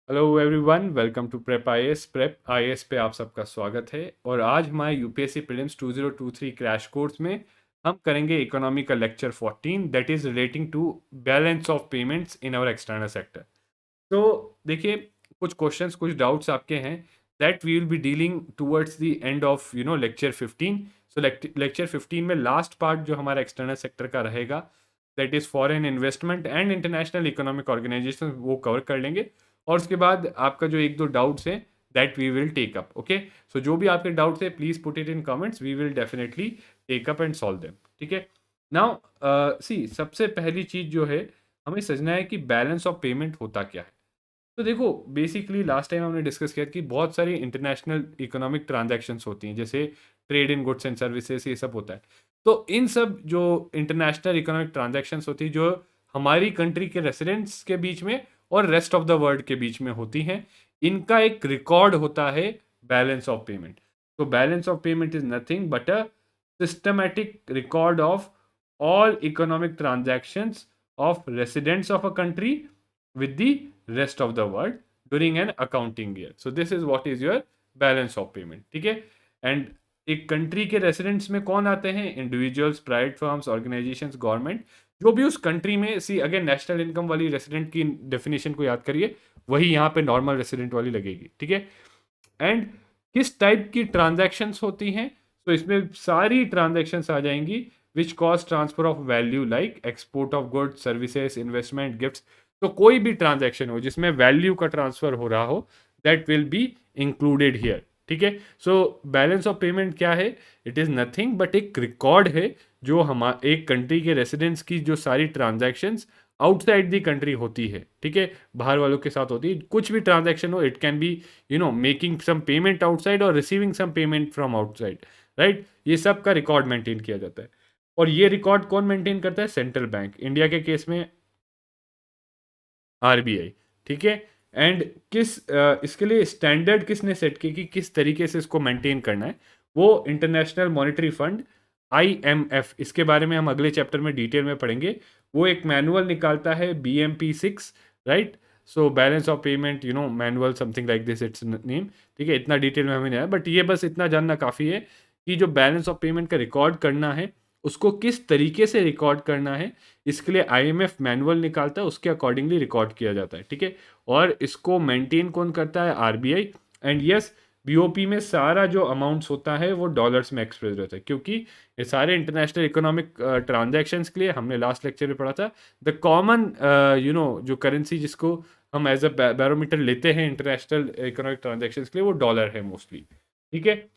Hello everyone, welcome to Prep IAS पे आप सबका स्वागत है। और आज हमारे यूपीएससी प्रीलिम्स 2023 क्रैश कोर्स में हम करेंगे इकोनॉमी का lecture 14 that is relating to balance of payments in our external sector. तो देखिए, कुछ क्वेश्चंस, कुछ डाउट्स आपके हैं that we will be dealing towards the end of lecture 15। So lecture 15 में लास्ट पार्ट जो हमारा एक्सटर्नल सेक्टर का रहेगा that is foreign investment and international economic organisation, वो कवर कर लेंगे। और उसके बाद आपका जो एक दो डाउट्स हैं that we will take up. Okay, so जो भी आपके डाउट्स है please put it in comments, we will definitely take up and solve them. ठीक है। नाउ सी, सबसे पहली चीज जो है हमें समझना है कि बैलेंस ऑफ पेमेंट होता क्या है। तो देखो, बेसिकली लास्ट टाइम हमने डिस्कस किया कि बहुत सारी इंटरनेशनल इकोनॉमिक ट्रांजैक्शंस होती हैं, जैसे trade in goods and services, ये सब होता है। तो इन सब जो इंटरनेशनल इकोनॉमिक ट्रांजैक्शंस होती है, जो हमारी कंट्री के रेसिडेंट्स के बीच में और रेस्ट ऑफ द वर्ल्ड के बीच में होती हैं, इनका एक रिकॉर्ड होता है बैलेंस ऑफ पेमेंट। तो balance of payment is nothing but a systematic record of all economic transactions of residents of a country with the rest of the world during an accounting year. So this is what is your balance of payment. ठीक है। And एक country के residents में कौन आते हैं? Individuals, private firms, organisations, government, जो भी उस कंट्री में, सी अगेन नेशनल इनकम वाली रेसिडेंट की डेफिनेशन को याद करिए, वही यहाँ पे नॉर्मल रेसिडेंट वाली लगेगी। ठीक है। एंड किस टाइप की ट्रांजैक्शंस होती हैं? तो इसमें सारी ट्रांजैक्शंस आ जाएंगी which cause transfer of value like export of goods, services, investment, gifts. तो कोई भी ट्रांजैक्शन हो जिसमें वैल्यू का ट्रांसफर हो रहा हो that will be included here. ठीक है। सो बैलेंस ऑफ पेमेंट क्या है? इट इज़ नथिंग बट एक रिकॉर्ड है जो हम एक कंट्री के रेसिडेंट्स की जो सारी ट्रांजैक्शंस आउटसाइड दी कंट्री होती है, ठीक है, बाहर वालों के साथ होती है, कुछ भी ट्रांजैक्शन हो, it can be making some payment outside or receiving some payment from outside, right. ये सब का रिकॉर्ड मेंटेन किया जाता है। और ये रिकॉर्ड कौन मेंटेन करता है? सेंट्रल बैंक, इंडिया के केस में आरबीआई। ठीक है। एंड इसके लिए स्टैंडर्ड किसने सेट किया कि किस तरीके से इसको मेंटेन करना है? वो इंटरनेशनल मॉनेटरी फंड, आईएमएफ। इसके बारे में हम अगले चैप्टर में डिटेल में पढ़ेंगे। वो एक मैनुअल निकालता है, BMP6, right. So balance of payment, manual something like this it's name. ठीक है, इतना डिटेल में हमें नहीं आया, बट ये बस इतना जानना काफ़ी है कि जो बैलेंस ऑफ पेमेंट का रिकॉर्ड करना है उसको किस तरीके से रिकॉर्ड करना है, इसके लिए आईएमएफ मैनुअल निकालता है, उसके अकॉर्डिंगली रिकॉर्ड किया जाता है। ठीक है। और इसको मेंटेन कौन करता है? आरबीआई। एंड यस, बीओपी में सारा जो अमाउंट्स होता है वो डॉलर्स में एक्सप्रेस रहता है, क्योंकि ये सारे इंटरनेशनल इकोनॉमिक ट्रांजैक्शंस के लिए हमने लास्ट लेक्चर में पढ़ा था द कॉमन जो करेंसी जिसको हम एज अ बैरोमीटर लेते हैं इंटरनेशनल इकोनॉमिक ट्रांजैक्शंस के लिए, वो डॉलर है मोस्टली। ठीक है।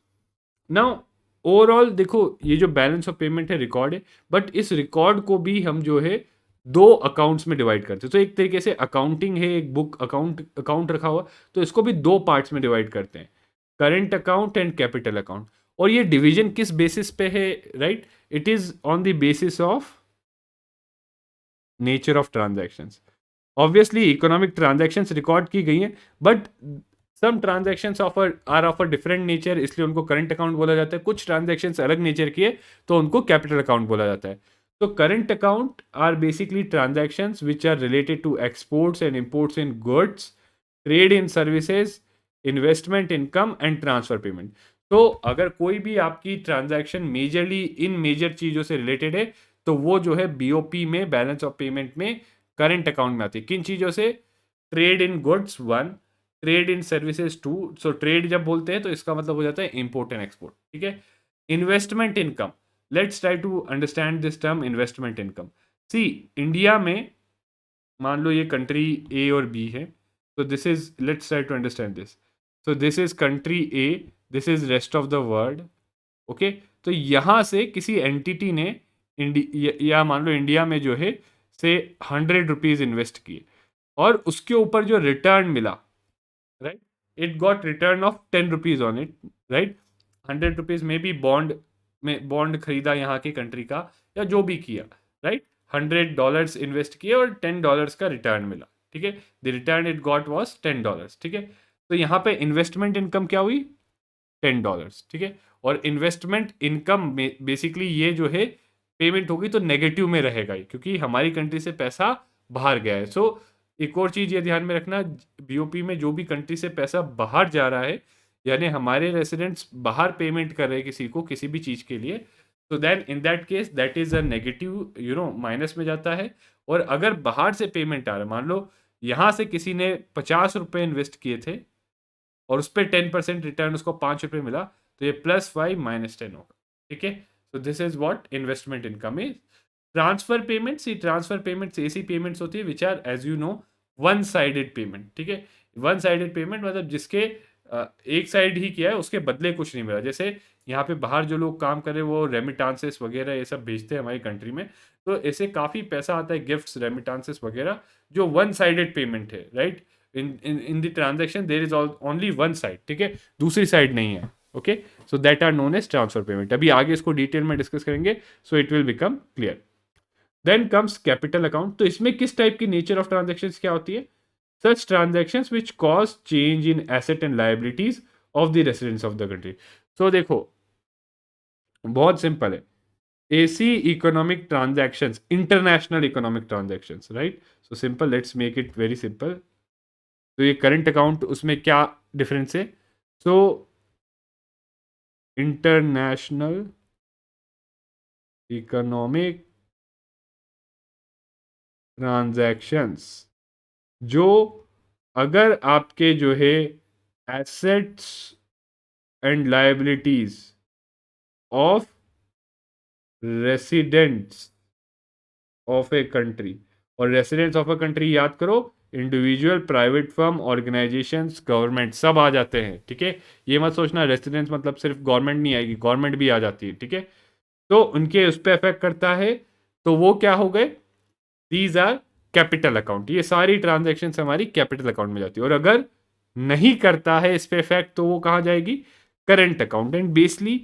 नाउ ओवरऑल देखो, ये जो बैलेंस ऑफ पेमेंट है रिकॉर्ड है, बट इस रिकॉर्ड को भी हम जो है दो अकाउंट्स में डिवाइड करते हैं। तो एक तरीके से अकाउंटिंग है, एक बुक अकाउंट रखा हुआ, तो इसको भी दो पार्ट्स में डिवाइड करते हैं, current account and capital account. और ये डिवीजन किस बेसिस पे है? Right, it is on the basis of nature of transactions. Obviously economic transactions record की गई हैं, but some transactions are of a different nature, इसलिए उनको करंट अकाउंट बोला जाता है। कुछ ट्रांजैक्शंस अलग नेचर की है तो उनको कैपिटल अकाउंट बोला जाता है। तो current account are basically transactions which are related to exports and imports in goods, trade in services, investment income and transfer payment. तो अगर कोई भी आपकी ट्रांजैक्शन मेजरली इन मेजर चीज़ों से रिलेटेड है तो वो जो है बीओपी में, बैलेंस ऑफ पेमेंट में, करंट अकाउंट में आती है। किन चीज़ों से? Trade in goods 1, trade in services 2। So trade जब बोलते हैं तो इसका मतलब हो जाता है इंपोर्ट एंड एक्सपोर्ट। ठीक है। Investment income, let's try to understand this term investment income. See, India में मान लो ये कंट्री ए और बी है, तो this is, let's try to understand this. So this is country A, this is rest of the world. Okay, तो यहाँ से किसी एंटिटी ने या मान लो इंडिया में जो है से 100 रुपीज़ इन्वेस्ट किए और उसके ऊपर जो रिटर्न मिला, right, it got return of 10 rupees on it, right. 100 rupees में भी बॉन्ड खरीदा यहाँ की कंट्री का, या जो भी किया, राइट। $100 इन्वेस्ट किए और $10 का रिटर्न मिला। ठीक है, the return it got was $10। ठीक है। तो यहाँ पे इन्वेस्टमेंट इनकम क्या हुई? $10। ठीक है। और इन्वेस्टमेंट इनकम बेसिकली ये जो है पेमेंट होगी तो नेगेटिव में रहेगा ही, क्योंकि हमारी कंट्री से पैसा बाहर गया है। सो एक और चीज़ ये ध्यान में रखना, बीओपी में जो भी कंट्री से पैसा बाहर जा रहा है, यानी हमारे रेसिडेंट्स बाहर पेमेंट कर रहे हैं किसी को किसी भी चीज़ के लिए, तो then in that case that is a negative, minus में जाता है। और अगर बाहर से पेमेंट आ रहा है, मान लो यहाँ से किसी ने 50 रुपये इन्वेस्ट किए थे और उस पर 10% रिटर्न उसको 5 रुपये मिला, तो ये +5 -10 होगा। ठीक है, so this is what investment income is. Transfer payments, ये ट्रांसफर पेमेंट्स ऐसी पेमेंट्स होती है which are as you know one sided payment. ठीक है, वन साइडेड पेमेंट मतलब जिसके एक साइड ही किया है, उसके बदले कुछ नहीं मिला। जैसे यहाँ पे बाहर जो लोग काम कर रहे हैं वो रेमिटांसेस वगैरह ये सब भेजते हैं हमारी कंट्री में, तो ऐसे काफ़ी पैसा आता है, गिफ्ट्स, रेमिटांसेस वगैरह, जो वन साइडेड पेमेंट है, right. In the transaction there is only one side, ठीक है, दूसरी साइड नहीं है। Okay, so that are known as transfer payment. अभी आगे इसको डिटेल में डिस्कस करेंगे, so it will become clear. Then comes capital account. तो इसमें किस टाइप की नेचर ऑफ ट्रांजेक्शन क्या होती है? Such transaction which cause change in asset and liabilities of the residents of the country. तो देखो बहुत सिंपल है, AC economic transactions, international economic transactions, right. So simple, let's make it very simple. तो ये current account, उसमें क्या difference है? सो international economic transactions, जो अगर आपके जो है assets and liabilities of residents of a country, और रेसिडेंट्स ऑफ अ कंट्री याद करो, individual, private firm, organisations, government, सब आ जाते हैं। ठीक है, ये मत सोचना रेसिडेंट्स मतलब सिर्फ गवर्नमेंट नहीं आएगी, गवर्नमेंट भी आ जाती है। ठीक है, तो उनके उस पर इफेक्ट करता है, तो वो क्या हो गए? These are capital account. ये सारी ट्रांजेक्शन हमारी कैपिटल अकाउंट में जाती है। और अगर नहीं करता है इस पे इफेक्ट, तो वो कहाँ जाएगी? Current account. And basically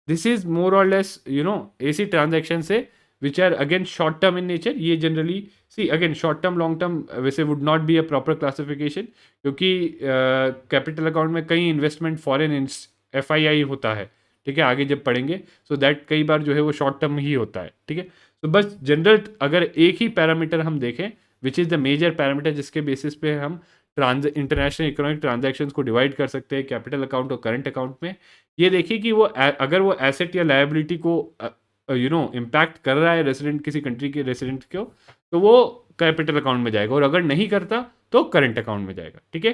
this is more or less ऐसी ट्रांजेक्शन है which are again short term in nature. ये generally see again short term long term वैसे would not be a proper classification, क्योंकि capital account में कई investment foreign FII होता है। ठीक है, आगे जब पढ़ेंगे, सो दैट कई बार जो है वो शॉर्ट टर्म ही होता है। ठीक है, तो बस जनरल अगर एक ही पैरामीटर हम देखें which is the major parameter जिसके बेसिस पे हम इंटरनेशनल इकोनॉमिक ट्रांजैक्शंस को डिवाइड कर सकते हैं कैपिटल अकाउंट और करंट अकाउंट में, ये देखिए कि वो अगर वो एसेट या लायबिलिटी को इम्पैक्ट कर रहा है रेसिडेंट, किसी कंट्री के रेसिडेंट को, तो वो कैपिटल अकाउंट में जाएगा, और अगर नहीं करता तो करंट अकाउंट में जाएगा। ठीक है,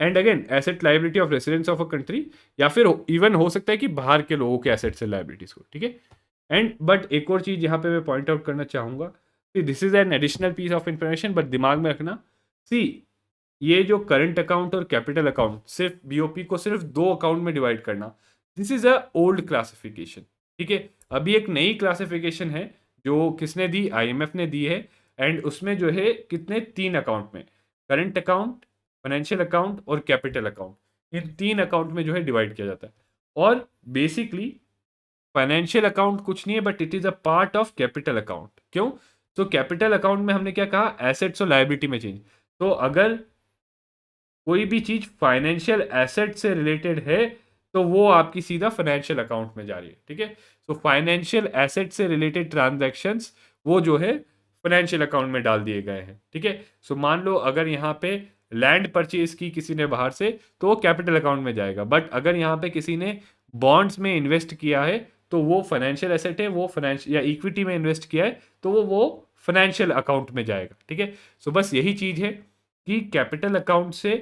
and again asset liability of residents of a country, या फिर इवन हो सकता है कि बाहर के लोगों के एसेट्स से लायबिलिटीज को। ठीक है, एंड बट एक और चीज़ यहाँ पे मैं पॉइंट आउट करना चाहूँगा, this is an additional piece of information, but दिमाग में रखना, सी ये जो करंट अकाउंट और कैपिटल अकाउंट सिर्फ बीओपी को सिर्फ दो अकाउंट में डिवाइड करना, this is a old classification. ठीक है, अभी एक नई क्लासिफिकेशन है जो किसने दी? IMF ने दी है, एंड उसमें जो है कितने? 3 अकाउंट में, करंट अकाउंट, फाइनेंशियल अकाउंट और कैपिटल अकाउंट, इन 3 अकाउंट में जो है डिवाइड किया जाता है। और बेसिकली फाइनेंशियल अकाउंट कुछ नहीं है, but it is a part of capital account. क्यों? तो कैपिटल अकाउंट में हमने क्या कहा? एसेट्स और लायबिलिटी में चेंज। तो अगर कोई भी चीज फाइनेंशियल एसेट से रिलेटेड है, तो वो आपकी सीधा फाइनेंशियल अकाउंट में जा रही है। ठीक है, तो फाइनेंशियल एसेट से रिलेटेड ट्रांजैक्शंस वो जो है फाइनेंशियल अकाउंट में डाल दिए गए हैं। ठीक है, सो मान लो अगर यहाँ पे लैंड परचेज की किसी ने बाहर से, तो वो कैपिटल अकाउंट में जाएगा, बट अगर यहाँ पे किसी ने बॉन्ड्स में इन्वेस्ट किया है, तो वो फाइनेंशियल एसेट है, वो फाइनेंशियल या इक्विटी में इन्वेस्ट किया है, तो वो फाइनेंशियल अकाउंट में जाएगा। ठीक है, सो बस यही चीज है कि कैपिटल अकाउंट से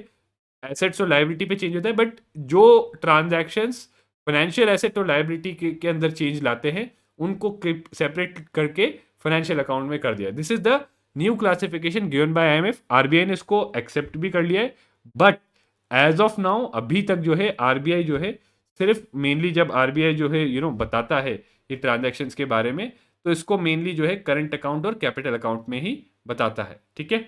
एसेट्स और लायबिलिटी पे चेंज होता है, बट जो ट्रांजैक्शंस फाइनेंशियल एसेट और लायबिलिटी के अंदर चेंज लाते हैं, उनको सेपरेट करके फाइनेंशियल अकाउंट में कर दिया। This is the new classification given by IMF। RBI ने इसको एक्सेप्ट भी कर लिया है, बट एज ऑफ नाउ अभी तक जो है RBI जो है सिर्फ मेनली जब RBI जो है बताता है ये ट्रांजैक्शंस के बारे में, तो इसको मेनली जो है करंट अकाउंट और कैपिटल अकाउंट में ही बताता है। ठीक है,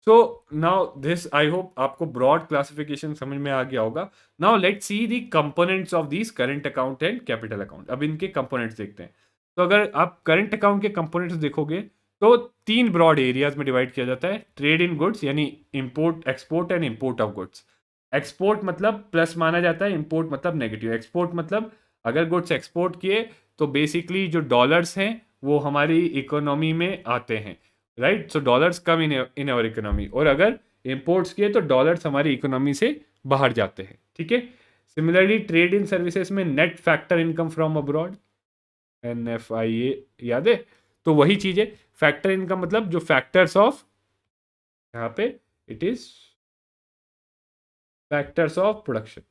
so now this I hope आपको ब्रॉड क्लासिफिकेशन समझ में आ गया होगा। Now let's see the components of this current account and capital account. अब इनके कंपोनेंट्स देखते हैं। तो अगर आप करंट अकाउंट के कंपोनेंट्स देखोगे, तो 3 ब्रॉड एरियाज में डिवाइड किया जाता है। ट्रेड इन गुड्स, यानी import, export and import of goods. Export मतलब प्लस माना जाता है, इंपोर्ट मतलब नेगेटिव। एक्सपोर्ट मतलब अगर गुड्स एक्सपोर्ट किए, तो बेसिकली जो डॉलर्स हैं वो हमारी इकोनॉमी में आते हैं, right. So dollars come in our economy, और अगर इंपोर्ट्स किए तो डॉलर्स हमारी इकोनॉमी से बाहर जाते हैं, ठीक है। सिमिलरली ट्रेड इन सर्विसेज में net factor income from abroad, NFIA, याद है? तो वही चीज है, फैक्टर इनकम मतलब जो फैक्टर्स ऑफ, यहाँ पे it is factors of production,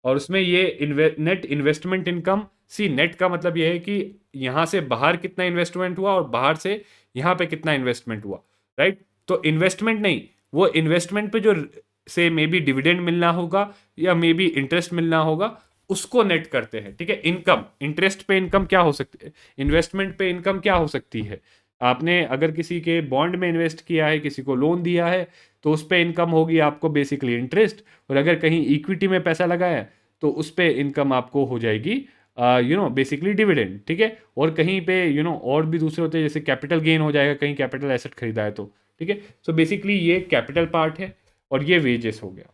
और उसमें ये नेट इन्वेस्टमेंट इनकम। सी नेट का मतलब ये है कि यहाँ से बाहर कितना इन्वेस्टमेंट हुआ और बाहर से यहाँ पे कितना इन्वेस्टमेंट हुआ, राइट। तो इन्वेस्टमेंट नहीं, वो इन्वेस्टमेंट पे जो से मे बी डिविडेंड मिलना होगा या मे बी इंटरेस्ट मिलना होगा, उसको नेट करते हैं, ठीक है। इनकम, इंटरेस्ट पे इनकम क्या हो सकती है, इन्वेस्टमेंट पे इनकम क्या हो सकती है? आपने अगर किसी के बॉन्ड में इन्वेस्ट किया है, किसी को लोन दिया है, तो उस पर इनकम होगी आपको बेसिकली इंटरेस्ट, और अगर कहीं इक्विटी में पैसा लगाया तो उस पर इनकम आपको हो जाएगी बेसिकली डिविडेंड, ठीक है। और कहीं पे और भी दूसरे होते हैं, जैसे कैपिटल गेन हो जाएगा, कहीं कैपिटल एसेट खरीदा है तो, ठीक है। सो बेसिकली ये कैपिटल पार्ट है और ये वेजेस हो गया,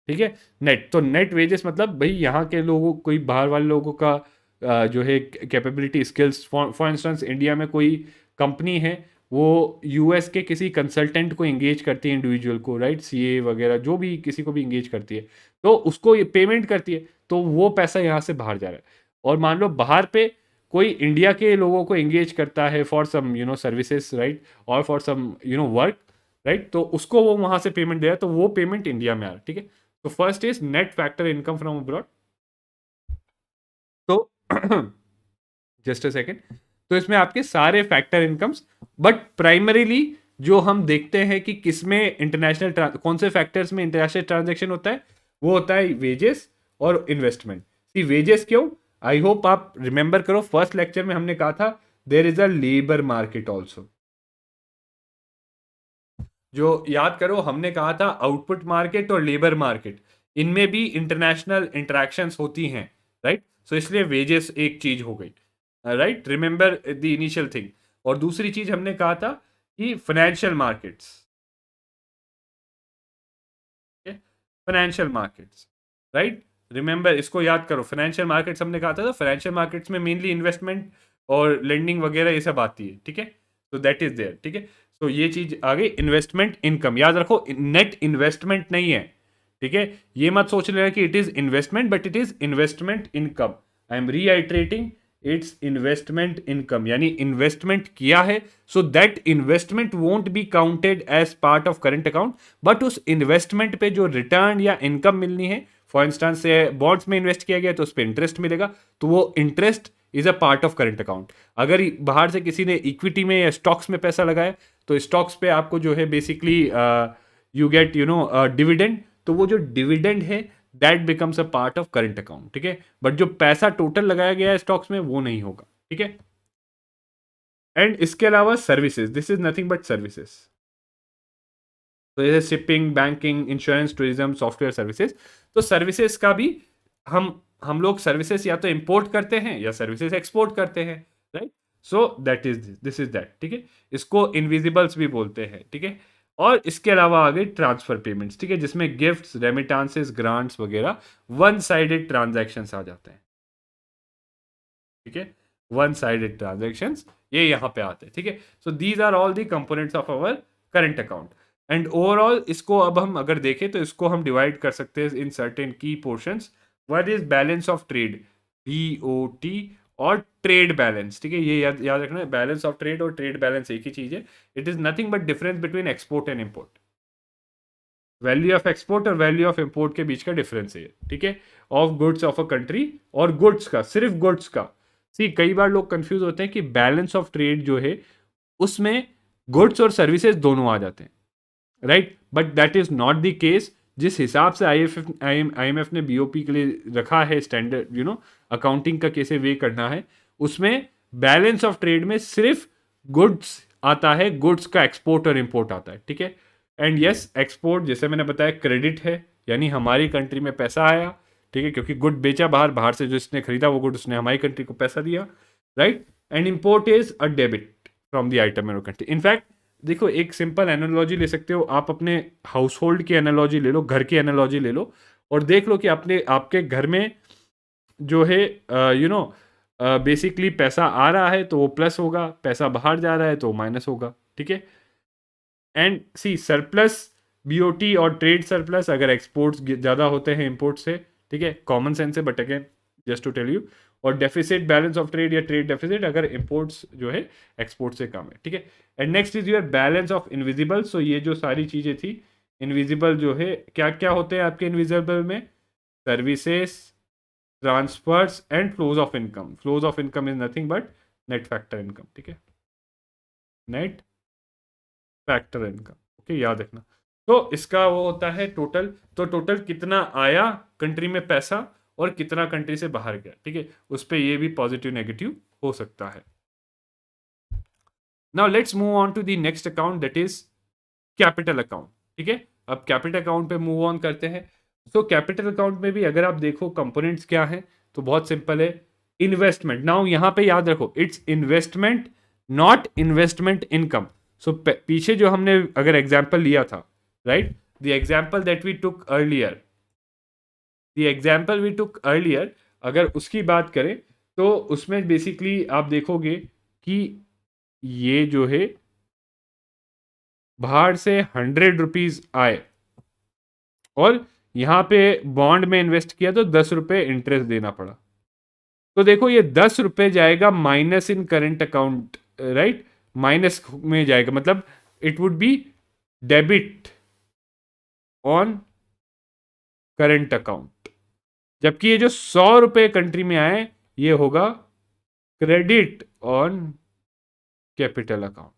ठीक है। नेट, तो नेट वेजेस मतलब भाई यहाँ के लोगों, कोई बाहर वाले लोगों का जो है capability skills, for instance India में कोई कंपनी है, वो US के किसी कंसल्टेंट को एंगेज करती है, इंडिविजुअल को, राइट, CA वगैरह जो भी किसी को भी एंगेज करती है, तो उसको ये पेमेंट करती है, तो वो पैसा यहाँ से बाहर जा रहा है। और मान लो बाहर पे कोई इंडिया के लोगों को एंगेज करता है फॉर सम सर्विसेज, राइट, और फॉर सम वर्क, राइट, तो उसको वो वहाँ से पेमेंट दे रहा है, तो वो पेमेंट इंडिया में आ रहा है, ठीक है। तो first is net factor income from abroad. तो जस्ट अ सेकेंड, तो इसमें आपके सारे फैक्टर इनकम्स, बट प्राइमरीली जो हम देखते हैं कि किसमें इंटरनेशनल, कौन से फैक्टर्स में इंटरनेशनल ट्रांजेक्शन होता है, वो होता है वेजेस और इन्वेस्टमेंट। सी वेजेस क्यों, आई होप आप रिमेंबर करो, फर्स्ट लेक्चर में हमने कहा था there is a labour market also. जो याद करो, हमने कहा था आउटपुट मार्केट और लेबर मार्केट, इनमें भी इंटरनेशनल इंटरेक्शंस होती हैं, राइट। सो इसलिए वेजेस एक चीज हो गई, right, remember the initial thing. और दूसरी चीज हमने कहा था कि financial markets, financial markets, right, remember, इसको याद करो, फाइनेंशियल मार्केट्स हमने कहा था, फाइनेंशियल मार्केट्स में मेनली इन्वेस्टमेंट और लेंडिंग वगैरह ये सब आती है, ठीक है। तो दैट इज देयर, ठीक है। तो ये चीज आ गई, इन्वेस्टमेंट इनकम, याद रखो नेट इन्वेस्टमेंट नहीं है, ठीक है। ये मत सोच लेना कि it is investment, but it is investment income. I am reiterating, it's investment income, यानी इन्वेस्टमेंट किया है, so that investment won't be counted as part of current account, but उस इन्वेस्टमेंट पे जो रिटर्न या इनकम मिलनी है, फॉर इंस्टेंस से बॉन्ड्स में इन्वेस्ट किया गया तो उस पर इंटरेस्ट मिलेगा, तो वो interest is a part of current account. अगर बाहर से किसी ने इक्विटी में या स्टॉक्स में पैसा लगाया, तो स्टॉक्स पे आपको जो है बेसिकली यू गेट डिविडेंड, तो वो जो डिविडेंड है that becomes a part of current account, ठीक है। बट जो पैसा टोटल लगाया गया है स्टॉक्स में वो नहीं होगा, ठीक है। एंड इसके अलावा services, this is nothing but services, तो जैसे shipping, banking, insurance, tourism, software services. तो सर्विसेज का भी हम लोग सर्विसेज या तो इंपोर्ट करते हैं या सर्विसेज एक्सपोर्ट करते हैं, right. So that is this is that, ठीक है। इसको इनविजिबल्स भी बोलते हैं, ठीक है। और इसके अलावा आ गई ट्रांसफर पेमेंट्स, ठीक है, जिसमें गिफ्ट्स, रेमिटांसेस, ग्रांट्स वगैरह वन साइडेड ट्रांजैक्शंस आ जाते हैं, ठीक है। वन साइडेड ट्रांजैक्शंस ये यहाँ पे आते हैं, ठीक है। So these are all the components of our current account. And overall इसको अब हम अगर देखें तो इसको हम डिवाइड कर सकते हैं इन सर्टेन की portions. What is balance of trade, BOT, और ट्रेड बैलेंस, ठीक है। ये याद याद रखना है, बैलेंस ऑफ ट्रेड और ट्रेड बैलेंस एक ही चीज है। It is nothing but difference between export and import, value of export और वैल्यू ऑफ इम्पोर्ट के बीच का डिफरेंस है, ठीक है, of goods of a country, और गुड्स का, सिर्फ गुड्स का। सी कई बार लोग कंफ्यूज होते हैं कि बैलेंस ऑफ ट्रेड जो है उसमें गुड्स और सर्विसेज दोनों आ जाते हैं, right, but that is not the case. जिस हिसाब से IMF ने BOP के लिए रखा है स्टैंडर्ड, अकाउंटिंग का कैसे वे करना है, उसमें बैलेंस ऑफ ट्रेड में सिर्फ गुड्स आता है, गुड्स का एक्सपोर्ट और इंपोर्ट आता है, ठीक है। एंड यस, एक्सपोर्ट जैसे मैंने बताया क्रेडिट है, यानी हमारी कंट्री में पैसा आया, ठीक है, क्योंकि गुड बेचा बाहर, बाहर से जो इसने खरीदा वो गुड उसने हमारी कंट्री को पैसा दिया, right. And import is a debit from the item in country. In fact देखो, एक सिंपल एनालॉजी ले सकते हो आप, अपने हाउस होल्ड की एनालॉजी ले लो, घर की एनालॉजी ले लो, और देख लो कि आपके घर में जो है बेसिकली पैसा आ रहा है तो वो प्लस होगा, पैसा बाहर जा रहा है तो माइनस होगा, ठीक है। एंड सी सरप्लस, बीओटी और ट्रेड सरप्लस अगर एक्सपोर्ट्स ज़्यादा होते हैं इम्पोर्ट से, ठीक है, कॉमन सेंस है, but again just to tell you. और डेफिसिट, बैलेंस ऑफ ट्रेड या ट्रेड डेफिसिट अगर इम्पोर्ट्स जो है एक्सपोर्ट से कम है, ठीक है। And next is your balance of invisible. सो ये जो सारी चीज़ें थी इनविजिबल जो है, क्या क्या होते हैं आपके इनविजिबल में? Services, transfers and flows of income. Flows of income is nothing but net factor income, ठीक है, नेट फैक्टर इनकम, ओके, याद रखना। तो इसका वो होता है टोटल, तो टोटल कितना आया कंट्री में पैसा और कितना कंट्री से बाहर गया, ठीक है, उस पर ये भी पॉजिटिव नेगेटिव हो सकता है। Now let's move on to the next account, that is capital account, ठीक है। अब कैपिटल अकाउंट पे मूव ऑन करते हैं। तो कैपिटल अकाउंट में भी अगर आप देखो कंपोनेंट्स क्या हैं, तो बहुत सिंपल है। इन्वेस्टमेंट, नाउ यहां पे याद रखो it's investment, not investment income. So पीछे जो हमने अगर एग्जाम्पल लिया था, right, the example that we took earlier, the example we took earlier, अगर उसकी बात करें तो उसमें बेसिकली आप देखोगे कि ये जो है बाहर से 100 रुपीज आए और यहां पे बॉन्ड में इन्वेस्ट किया तो 10 रुपए इंटरेस्ट देना पड़ा। तो देखो ये 10 रुपए जाएगा माइनस इन करंट अकाउंट, राइट, माइनस में जाएगा, मतलब it would be debit on current account. जबकि ये जो 100 रुपए कंट्री में आए ये होगा क्रेडिट ऑन कैपिटल अकाउंट,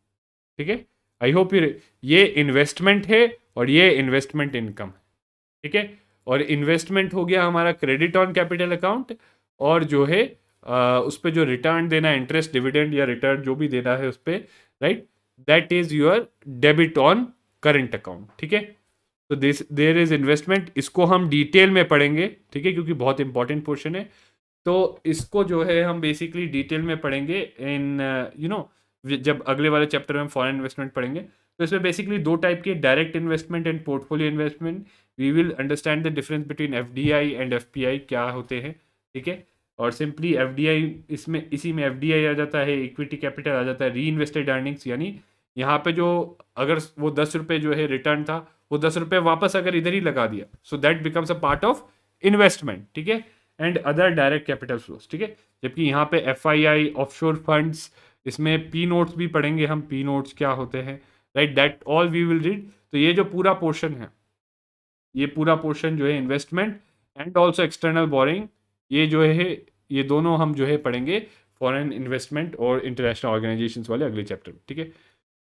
ठीक है। आई होप ये इन्वेस्टमेंट है और ये इन्वेस्टमेंट इनकम है, ठीक है। और इन्वेस्टमेंट हो गया हमारा क्रेडिट ऑन कैपिटल अकाउंट, और जो है उस पर जो रिटर्न देना है, इंटरेस्ट, डिविडेंड या रिटर्न जो भी देना है उस पर, right, that is your debit on current account, ठीक है। तो दिस देयर इज इन्वेस्टमेंट, इसको हम डिटेल में पढ़ेंगे, ठीक है, क्योंकि बहुत इंपॉर्टेंट पोर्शन है। तो इसको जो है हम बेसिकली डिटेल में पढ़ेंगे इन जब अगले वाले चैप्टर में हम फॉरेन इन्वेस्टमेंट पढ़ेंगे। तो इसमें बेसिकली दो टाइप के, direct investment and portfolio investment. We will understand the difference between FDI and FPI क्या होते हैं, ठीक है। और सिंपली एफडीआई, इसमें इसी में एफडीआई आ जाता है, इक्विटी कैपिटल आ जाता है, री इन्वेस्टेड अर्निंग्स, यानी यहाँ पे जो अगर वो 10 रुपये जो है रिटर्न था, वो 10 रुपये वापस अगर इधर ही लगा दिया, so that becomes a part of investment, ठीक है। And other direct capital flows, ठीक है। जबकि यहाँ पे F I I, offshore funds, इसमें पी नोट्स भी पढ़ेंगे हम, पी नोट्स क्या होते हैं, right, that all we will read. तो ये जो पूरा पोर्शन है, ये पूरा पोर्शन जो है investment and also external boring, ये जो है ये दोनों हम जो है पढ़ेंगे फॉरेन इन्वेस्टमेंट और इंटरनेशनल ऑर्गेनाइजेशंस वाले अगले चैप्टर में, ठीक है।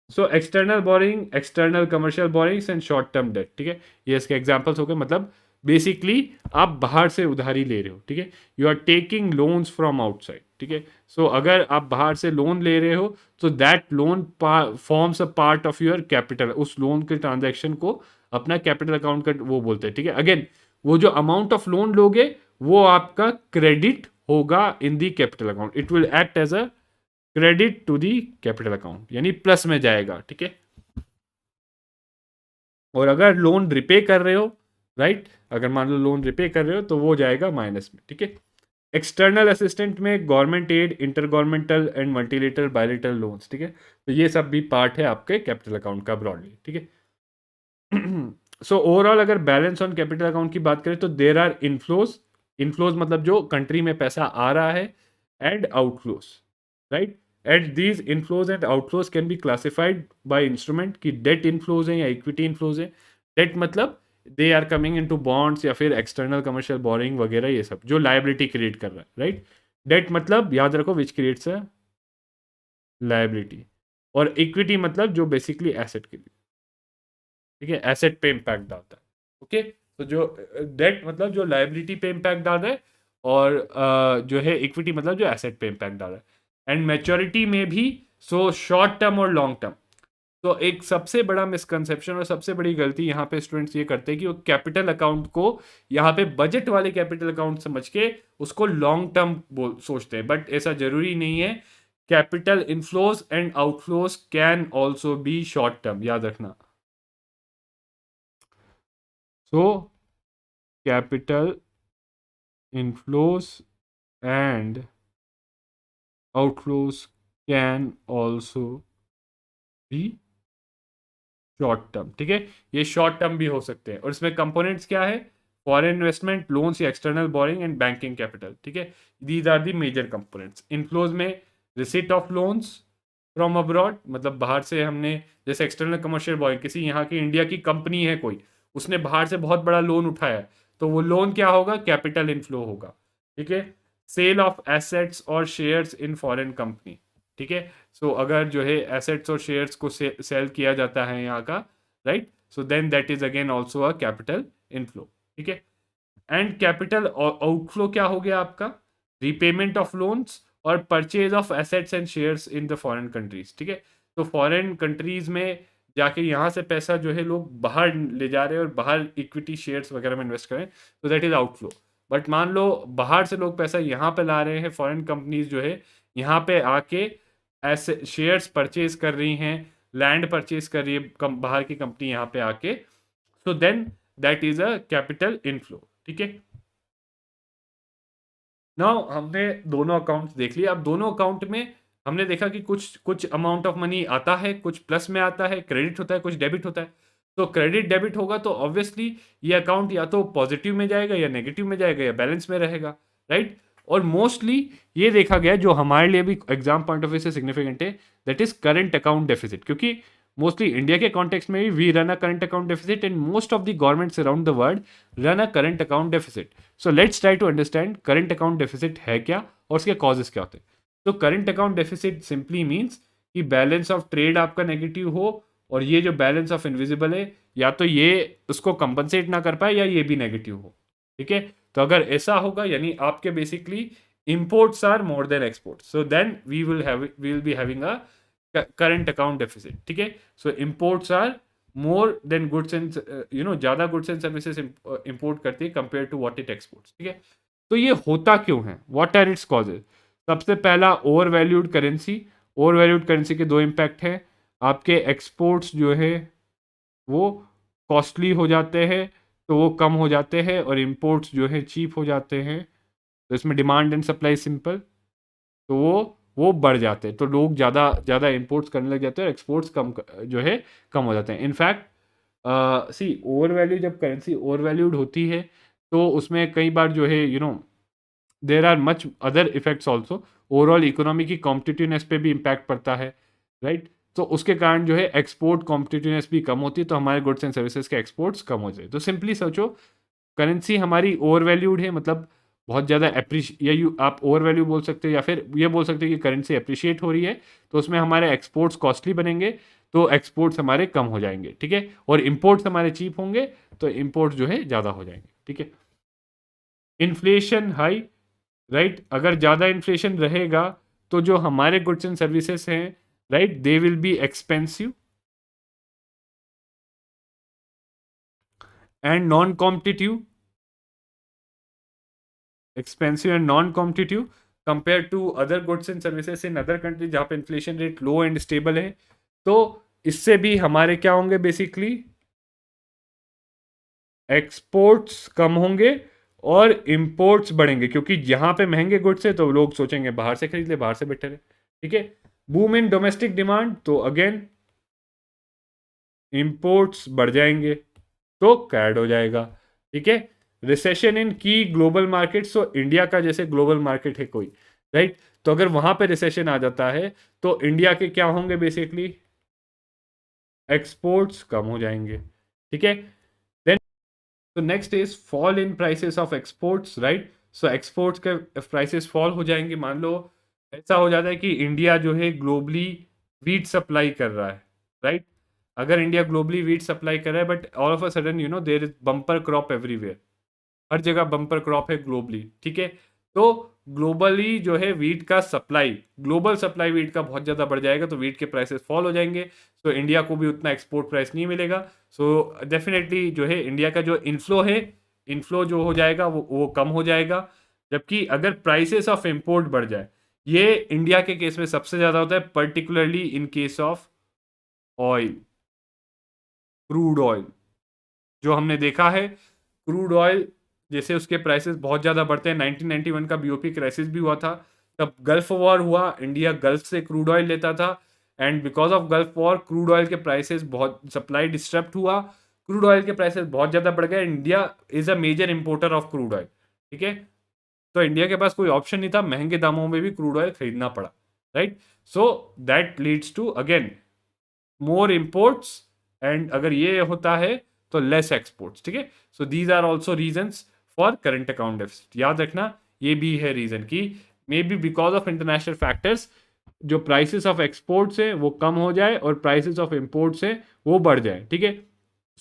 So external boring, external commercial borings and short term debt, ठीक है, ये इसके एग्जांपल्स हो गए। मतलब बेसिकली आप बाहर से उधारी ले रहे हो, ठीक है, you are taking loans from outside, ठीक है। सो अगर आप बाहर से लोन ले रहे हो तो that loan forms a part of your capital, उस लोन के ट्रांजैक्शन को अपना कैपिटल अकाउंट का वो बोलते हैं, ठीक है। अगेन वो जो अमाउंट ऑफ लोन लोगे वो आपका क्रेडिट होगा in the capital account, it will act as a credit to the capital account, यानी प्लस में जाएगा, ठीक है। और अगर लोन रिपे कर रहे हो, राइट, अगर मान लो लोन रिपे कर रहे हो तो वो जाएगा माइनस में, ठीक है। एक्सटर्नल असिस्टेंट में government aid, intergovernmental and multilateral bilateral loans, ठीक है। तो ये सब भी पार्ट है आपके कैपिटल अकाउंट का ब्रॉडली, ठीक है। सो ओवरऑल अगर बैलेंस ऑन कैपिटल अकाउंट की बात करें तो देर आर इनफ्लोज, इनफ्लोज मतलब जो कंट्री में पैसा आ रहा है, and outflows, right. And these inflows and outflows can be classified by instrument की डेट इनफ्लोज है या इक्विटी इनफ्लोज है। डेट मतलब they are coming in to bonds या फिर एक्सटर्नल कमर्शियल बोरिंग वगैरह, ये सब जो लाइबिलिटी क्रिएट कर रहा है, राइट। डेट मतलब याद रखो विच क्रिएट्स अ लाइबिलिटी, और इक्विटी मतलब जो बेसिकली एसेट के लिए, ठीक है, एसेट पे इम्पैक्ट डालता है, ओके। तो जो डेट मतलब जो लाइबिलिटी पे इम्पैक्ट डाल रहा है, और जो है इक्विटी मतलब जो एसेट पे इम्पैक्ट डाल रहा है। एंड मैच्योरिटी में भी, सो शॉर्ट टर्म और लॉन्ग टर्म। तो एक सबसे बड़ा मिसकंसेप्शन और सबसे बड़ी गलती यहाँ पे स्टूडेंट्स ये करते हैं कि वो कैपिटल अकाउंट को यहाँ पे बजट वाले कैपिटल अकाउंट समझ के उसको लॉन्ग टर्म सोचते हैं, बट ऐसा जरूरी नहीं है। Capital inflows and outflows can also be short term, याद रखना। सो capital inflows and outflows can also be short term, ठीक है, ये शॉर्ट टर्म भी हो सकते हैं। और इसमें कंपोनेंट्स क्या है, फॉरेन इन्वेस्टमेंट, लोन्स या external borrowing and banking capital, ठीक है, these are the major components. Inflows में receipt of loans from abroad, मतलब बाहर से हमने, जैसे एक्सटर्नल कमर्शियल बोरिंग, किसी यहाँ की इंडिया की कंपनी है कोई, उसने बाहर से बहुत बड़ा लोन उठाया है, तो वो लोन क्या होगा, कैपिटल इनफ्लो होगा, ठीक है। सेल ऑफ एसेट्स और शेयर्स इन फॉरेन कंपनी, ठीक है, सो अगर जो है एसेट्स और शेयर्स को सेल किया जाता है यहाँ का, right, so then that is again also a capital inflow, ठीक है। एंड कैपिटल आउटफ्लो क्या हो गया आपका, रीपेमेंट ऑफ लोन्स और purchase of assets and shares in the foreign countries, ठीक है। तो फॉरेन कंट्रीज में जाके यहाँ से पैसा जो है लोग बाहर ले जा रहे हैं और बाहर इक्विटी शेयर्स वगैरह में इन्वेस्ट करें, तो दैट इज आउटफ्लो। बट मान लो बाहर से लोग पैसा यहाँ पे ला रहे हैं, फॉरेन कंपनीज जो है यहाँ पे आके ऐसे शेयर्स परचेज कर रही हैं, लैंड परचेज कर रही है बाहर की कंपनी यहाँ पे आके, so then that is a capital inflow, ठीक है। नाउ हमने दोनों अकाउंट्स देख लिए। अब दोनों अकाउंट में हमने देखा कि कुछ कुछ अमाउंट ऑफ मनी आता है, कुछ प्लस में आता है, क्रेडिट होता है, कुछ डेबिट होता है। तो क्रेडिट डेबिट होगा तो ऑब्वियसली ये अकाउंट या तो पॉजिटिव में जाएगा या नेगेटिव में जाएगा या बैलेंस में रहेगा, राइट। और मोस्टली ये देखा गया जो हमारे लिए भी एग्जाम पॉइंट ऑफ व्यू से सिग्निफिकेंट है, that is current account deficit, क्योंकि मोस्टली इंडिया के कॉन्टेक्स्ट में भी we run a current account deficit and most of the governments around the world run a current account deficit. So let's try to understand current account deficit है क्या और उसके causes क्या होते हैं। तो current account deficit simply means कि balance of trade आपका नेगेटिव हो और ये जो बैलेंस ऑफ इनविजिबल है या तो ये उसको कंपनसेट ना कर पाए या ये भी नेगेटिव हो, ठीक है। तो अगर ऐसा होगा यानी आपके basically imports are more than exports, so then we will be having a current account deficit, ठीक है। so imports are more than goods and ज़्यादा goods and services import करती है compared to what it exports, ठीक है। तो ये होता क्यों है, what are its causes। सबसे पहला over valued currency. Over valued currency के दो इम्पैक्ट हैं, आपके एक्सपोर्ट्स जो है वो कॉस्टली हो जाते हैं तो वो कम हो जाते हैं और इम्पोर्ट्स जो है चीप हो जाते हैं, तो इसमें डिमांड एंड सप्लाई सिंपल, तो वो बढ़ जाते हैं, तो लोग ज़्यादा ज़्यादा इम्पोर्ट्स करने लग जाते हैं और एक्सपोर्ट्स कम जो है कम हो जाते हैं। इनफैक्ट सी ओवर वैल्यू, जब करेंसी ओवर वैल्यूड होती है तो उसमें कई बार जो है there are much other effects also, overall economy की कॉम्पिटिटिवनेस पे भी इम्पैक्ट पड़ता है, राइट। तो उसके कारण जो है एक्सपोर्ट कॉम्पिटिटिवनेस भी कम होती है, तो हमारे गुड्स एंड सर्विसेज के एक्सपोर्ट्स कम हो जाए। तो सिंपली सोचो करेंसी हमारी ओवर वैल्यूड है, मतलब बहुत ज़्यादा या आप ओवर वैल्यू बोल सकते हो या फिर ये बोल सकते हो कि करेंसी अप्रिशिएट हो रही है, तो उसमें हमारे एक्सपोर्ट्स कॉस्टली बनेंगे तो एक्सपोर्ट्स हमारे कम हो जाएंगे, ठीक है। और इम्पोर्ट्स हमारे चीप होंगे तो इम्पोर्ट्स जो है ज़्यादा हो जाएंगे, ठीक है। इन्फ्लेशन हाई, राइट, अगर ज़्यादा इन्फ्लेशन रहेगा तो जो हमारे गुड्स एंड सर्विसेज हैं, right, they will be expensive and non competitive, expensive and non-competitive compared to other goods and services in other countries जहाँ पे inflation rate low and stable है। तो इससे भी हमारे क्या होंगे, बेसिकली एक्सपोर्ट्स कम होंगे और इंपोर्ट्स बढ़ेंगे, क्योंकि जहाँ पे महंगे गुड्स है तो लोग सोचेंगे बाहर से खरीद ले, बाहर से बेटर है, ठीक है। बूम इन डोमेस्टिक डिमांड, तो अगेन इंपोर्ट्स बढ़ जाएंगे तो कैड हो जाएगा, ठीक है। रिसेशन इन की ग्लोबल मार्केट, तो इंडिया का जैसे ग्लोबल मार्केट है कोई, राइट, तो अगर वहां पे रिसेशन आ जाता है तो इंडिया के क्या होंगे, बेसिकली एक्सपोर्ट्स कम हो जाएंगे, ठीक है। देन तो next is fall in prices of exports, right. So exports के प्राइसेस फॉल हो जाएंगे। मान लो ऐसा हो जाता है कि इंडिया जो है ग्लोबली वीट सप्लाई कर रहा है, राइट। अगर इंडिया ग्लोबली वीट सप्लाई कर रहा है but all of a sudden there is bumper crop everywhere, हर जगह बम्पर क्रॉप है ग्लोबली, ठीक है। तो ग्लोबली जो है वीट का सप्लाई, ग्लोबल सप्लाई वीट का बहुत ज़्यादा बढ़ जाएगा तो वीट के प्राइसेस फॉल हो जाएंगे, तो इंडिया को भी उतना एक्सपोर्ट प्राइस नहीं मिलेगा। सो डेफिनेटली जो है इंडिया का जो इनफ्लो है, इनफ्लो जो हो जाएगा वो कम हो जाएगा। जबकि अगर प्राइसेस ऑफ इम्पोर्ट बढ़ जाए, ये इंडिया के केस में सबसे ज़्यादा होता है, particularly in case of oil, crude oil. जो हमने देखा है क्रूड ऑयल जैसे उसके प्राइसेस बहुत ज़्यादा बढ़ते हैं, 1991 का बीओपी क्राइसिस भी हुआ था तब गल्फ वॉर हुआ, इंडिया गल्फ से क्रूड ऑयल लेता था, and because of Gulf war crude oil के प्राइसेस बहुत, सप्लाई डिस्टर्ब हुआ, क्रूड ऑयल के प्राइसेस बहुत ज़्यादा बढ़ गए। India is a major importer of crude oil, ठीक है। तो इंडिया के पास कोई ऑप्शन नहीं था, महंगे दामों में भी क्रूड ऑयल खरीदना पड़ा, right. So that leads to again more imports, and अगर ये होता है तो लेस एक्सपोर्ट्स, ठीक है। So these are also reasons for current account deficit. याद रखना ये भी है रीजन कि may be because of international factors जो प्राइसेस ऑफ एक्सपोर्ट्स है वो कम हो जाए और प्राइसेस ऑफ इंपोर्ट्स है वो बढ़ जाए, ठीक है।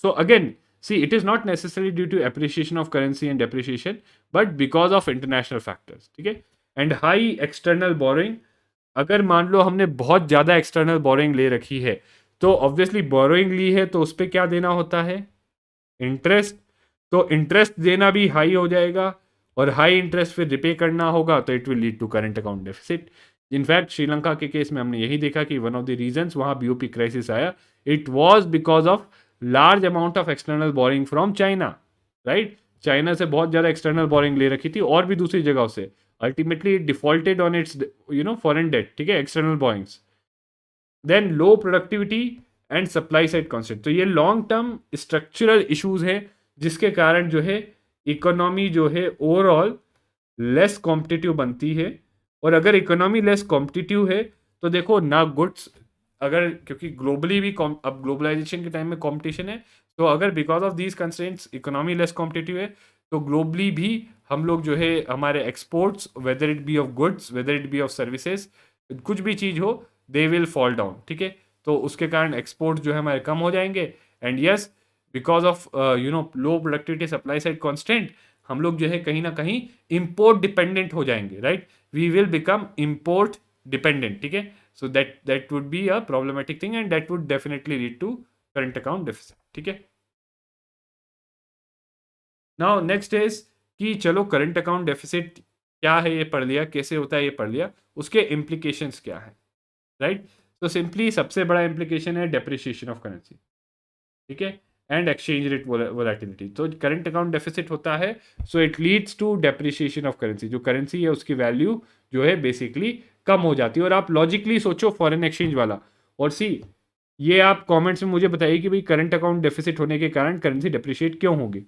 So again see, it is not necessarily due to appreciation of currency and depreciation, but because of international factors, ठीक है। एंड हाई एक्सटर्नल बोरिंग, अगर मान लो हमने बहुत ज़्यादा एक्सटर्नल बोरिंग ले रखी है तो ऑब्वियसली बोरोइंग ली है तो उस पर क्या देना होता है, इंटरेस्ट। तो इंटरेस्ट देना भी हाई हो जाएगा और हाई इंटरेस्ट फिर रिपे करना होगा, तो it will lead to current account deficit. In fact Sri Lanka के केस में हमने यही देखा कि वन ऑफ द रीजंस वहाँ बीओपी क्राइसिस आया, it was because of large amount of external borrowing from China, right. China से बहुत ज़्यादा एक्सटर्नल बोरिंग ले रखी थी और भी दूसरी जगहों से, ultimately defaulted on its foreign debt, ठीक है, external borrowings. Then low productivity and supply side concept, तो ये लॉन्ग टर्म स्ट्रक्चरल इश्यूज है जिसके कारण जो है इकोनॉमी जो है ओवरऑल लेस कॉम्पिटिटिव बनती है। और अगर इकोनॉमी लेस कॉम्पिटिटिव है तो देखो ना गुड्स, अगर क्योंकि ग्लोबली भी अब ग्लोबलाइजेशन के टाइम में कंपटीशन है, तो अगर because of these constraints economy less competitive है तो ग्लोबली भी हम लोग जो है हमारे exports, whether it be of goods whether it be of services, कुछ भी चीज़ हो, दे विल फॉल डाउन, ठीक है। तो उसके कारण एक्सपोर्ट जो है हमारे कम हो जाएंगे। And yes, because of low productivity supply side constant, हम लोग जो है कहीं ना कहीं इम्पोर्ट डिपेंडेंट हो जाएंगे, right. We will become import dependent, ठीक है। So that would be a problematic thing and that would definitely lead to current account deficit, ठीक है। नाउ नेक्स्ट इज कि चलो करंट अकाउंट डेफिसिट क्या है ये पढ़ लिया, कैसे होता है ये पढ़ लिया, उसके इम्प्लीकेशंस क्या है, राइट। तो सिंपली सबसे बड़ा इम्प्लीकेशन है डेप्रिसिएशन ऑफ करेंसी, ठीक है, एंड एक्सचेंज रेट वोलेटिलिटी। तो करंट अकाउंट डेफिसिट होता है, so it leads to depreciation of currency, जो करेंसी है उसकी वैल्यू जो है बेसिकली कम हो जाती है। और आप लॉजिकली सोचो फॉरेन एक्सचेंज वाला, और सी ये आप कमेंट्स में मुझे बताइए कि भाई करंट अकाउंट डेफिसिट होने के कारण करेंसी डेप्रिशिएट क्यों होगी,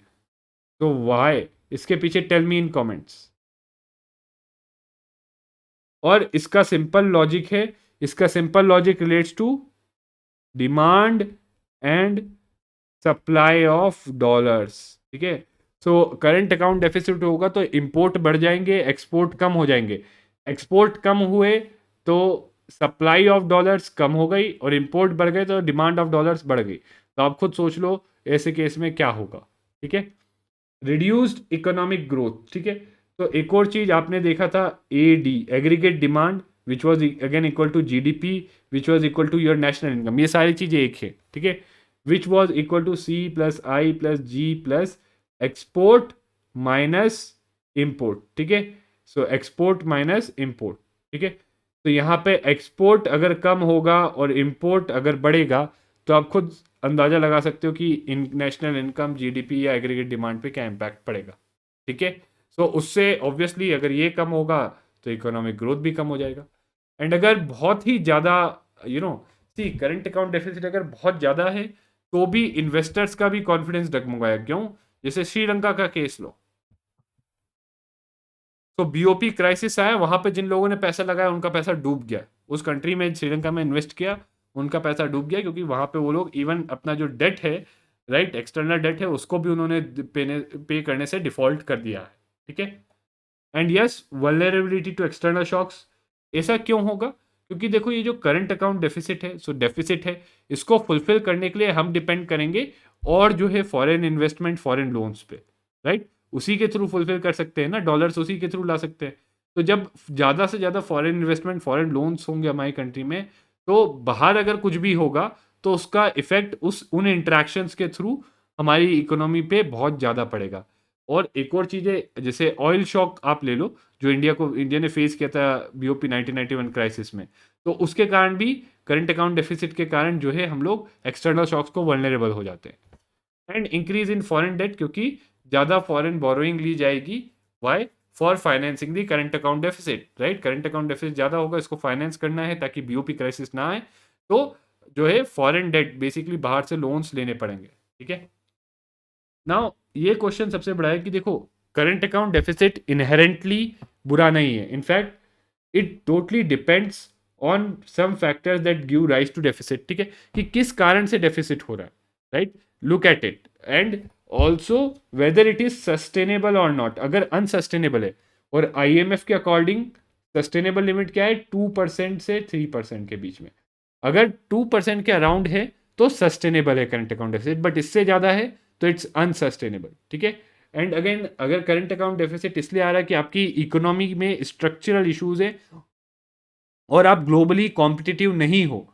तो वाई, इसके पीछे टेल मी इन कमेंट्स। और इसका सिंपल लॉजिक है, इसका simple logic relates to demand and supply of dollars, ठीक है। सो करंट अकाउंट डेफिसिट होगा तो इंपोर्ट बढ़ जाएंगे, एक्सपोर्ट कम हो जाएंगे। एक्सपोर्ट कम हुए तो सप्लाई ऑफ डॉलर्स कम हो गई, और इंपोर्ट बढ़ गए तो डिमांड ऑफ डॉलर्स बढ़ गई। तो आप खुद सोच लो ऐसे केस में क्या होगा, ठीक है। रिड्यूस्ड इकोनॉमिक ग्रोथ, ठीक है। तो एक और चीज आपने देखा था, A D aggregate demand which was again equal to G D P which was equal to your national income, ये सारी चीजें एक है, ठीक है। Which was equal to C plus I plus G plus export minus import, ठीक है। So export minus import, ठीक है। तो यहाँ पे एक्सपोर्ट अगर कम होगा और इम्पोर्ट अगर बढ़ेगा तो आप खुद अंदाज़ा लगा सकते हो कि नेशनल इनकम, जीडीपी या एग्रीगेट डिमांड पे क्या इम्पैक्ट पड़ेगा, ठीक है। सो उससे ऑब्वियसली अगर ये कम होगा तो इकोनॉमिक ग्रोथ भी कम हो जाएगा। एंड अगर बहुत ही ज़्यादा सी करंट अकाउंट डेफिसिट अगर बहुत ज़्यादा है तो भी इन्वेस्टर्स का भी कॉन्फिडेंस डगमगाया, क्यों, जैसे श्रीलंका का केस लो, तो बीओपी क्राइसिस आया, वहां पे जिन लोगों ने पैसा लगाया उनका पैसा डूब गया, उस कंट्री में श्रीलंका में इन्वेस्ट किया उनका पैसा डूब गया, क्योंकि वहां पे वो लोग इवन अपना जो डेट है, राइट, एक्सटर्नल डेट है, उसको भी उन्होंने पे करने से डिफॉल्ट कर दिया है, ठीक है। And yes, vulnerability to external shocks, ऐसा क्यों होगा, क्योंकि देखो ये जो करंट अकाउंट डेफिसिट है, सो डेफिसिट है, इसको फुलफिल करने के लिए हम डिपेंड करेंगे और जो है फॉरेन इन्वेस्टमेंट, फॉरेन लोन्स पे, राइट, उसी के थ्रू फुलफिल कर सकते हैं ना, डॉलर्स उसी के थ्रू ला सकते हैं। तो जब ज़्यादा से ज़्यादा फॉरेन इन्वेस्टमेंट, फॉरेन लोन्स होंगे हमारी कंट्री में, तो बाहर अगर कुछ भी होगा तो उसका इफेक्ट उन इंट्रैक्शंस के थ्रू हमारी इकोनॉमी पे बहुत ज़्यादा पड़ेगा। और एक और चीज़ है, जैसे ऑयल शॉक आप ले लो, जो इंडिया ने फेस किया था बीओपी 1991 क्राइसिस में, तो उसके कारण भी करंट अकाउंट डेफिसिट के कारण जो है हम लोग एक्सटर्नल शॉक्स को वल्नरेबल हो जाते हैं। And increase in foreign debt, क्योंकि ज़्यादा फॉरेन बोरोइंग ली जाएगी, why, for financing the current account deficit, right. Current account deficit ज़्यादा होगा, इसको फाइनेंस करना है ताकि बीओपी क्राइसिस ना आए, तो जो है फॉरेन डेट बेसिकली बाहर से लोन्स लेने पड़ेंगे, ठीक है। नाउ ये क्वेश्चन सबसे बड़ा है कि देखो करंट अकाउंट डेफिसिट इनहेरेंटली बुरा नहीं है, in fact it totally depends on some factors that give rise to deficit, ठीक है, कि किस कारण से डेफिसिट हो रहा है, right. Look at it and also whether it is sustainable और नॉट। अगर अनसस्टेनेबल है, और आईएमएफ के अकॉर्डिंग सस्टेनेबल लिमिट क्या है, 2% से 3% के बीच में। अगर 2% के अराउंड है तो सस्टेनेबल है करंट अकाउंट डेफिसिट, बट इससे ज़्यादा है तो इट्स अनसस्टेनेबल, ठीक है। एंड अगेन अगर करंट अकाउंट डेफिसिट इसलिए आ रहा है कि आपकी इकोनॉमी में स्ट्रक्चरल इश्यूज है और आप ग्लोबली कॉम्पिटिटिव नहीं हो,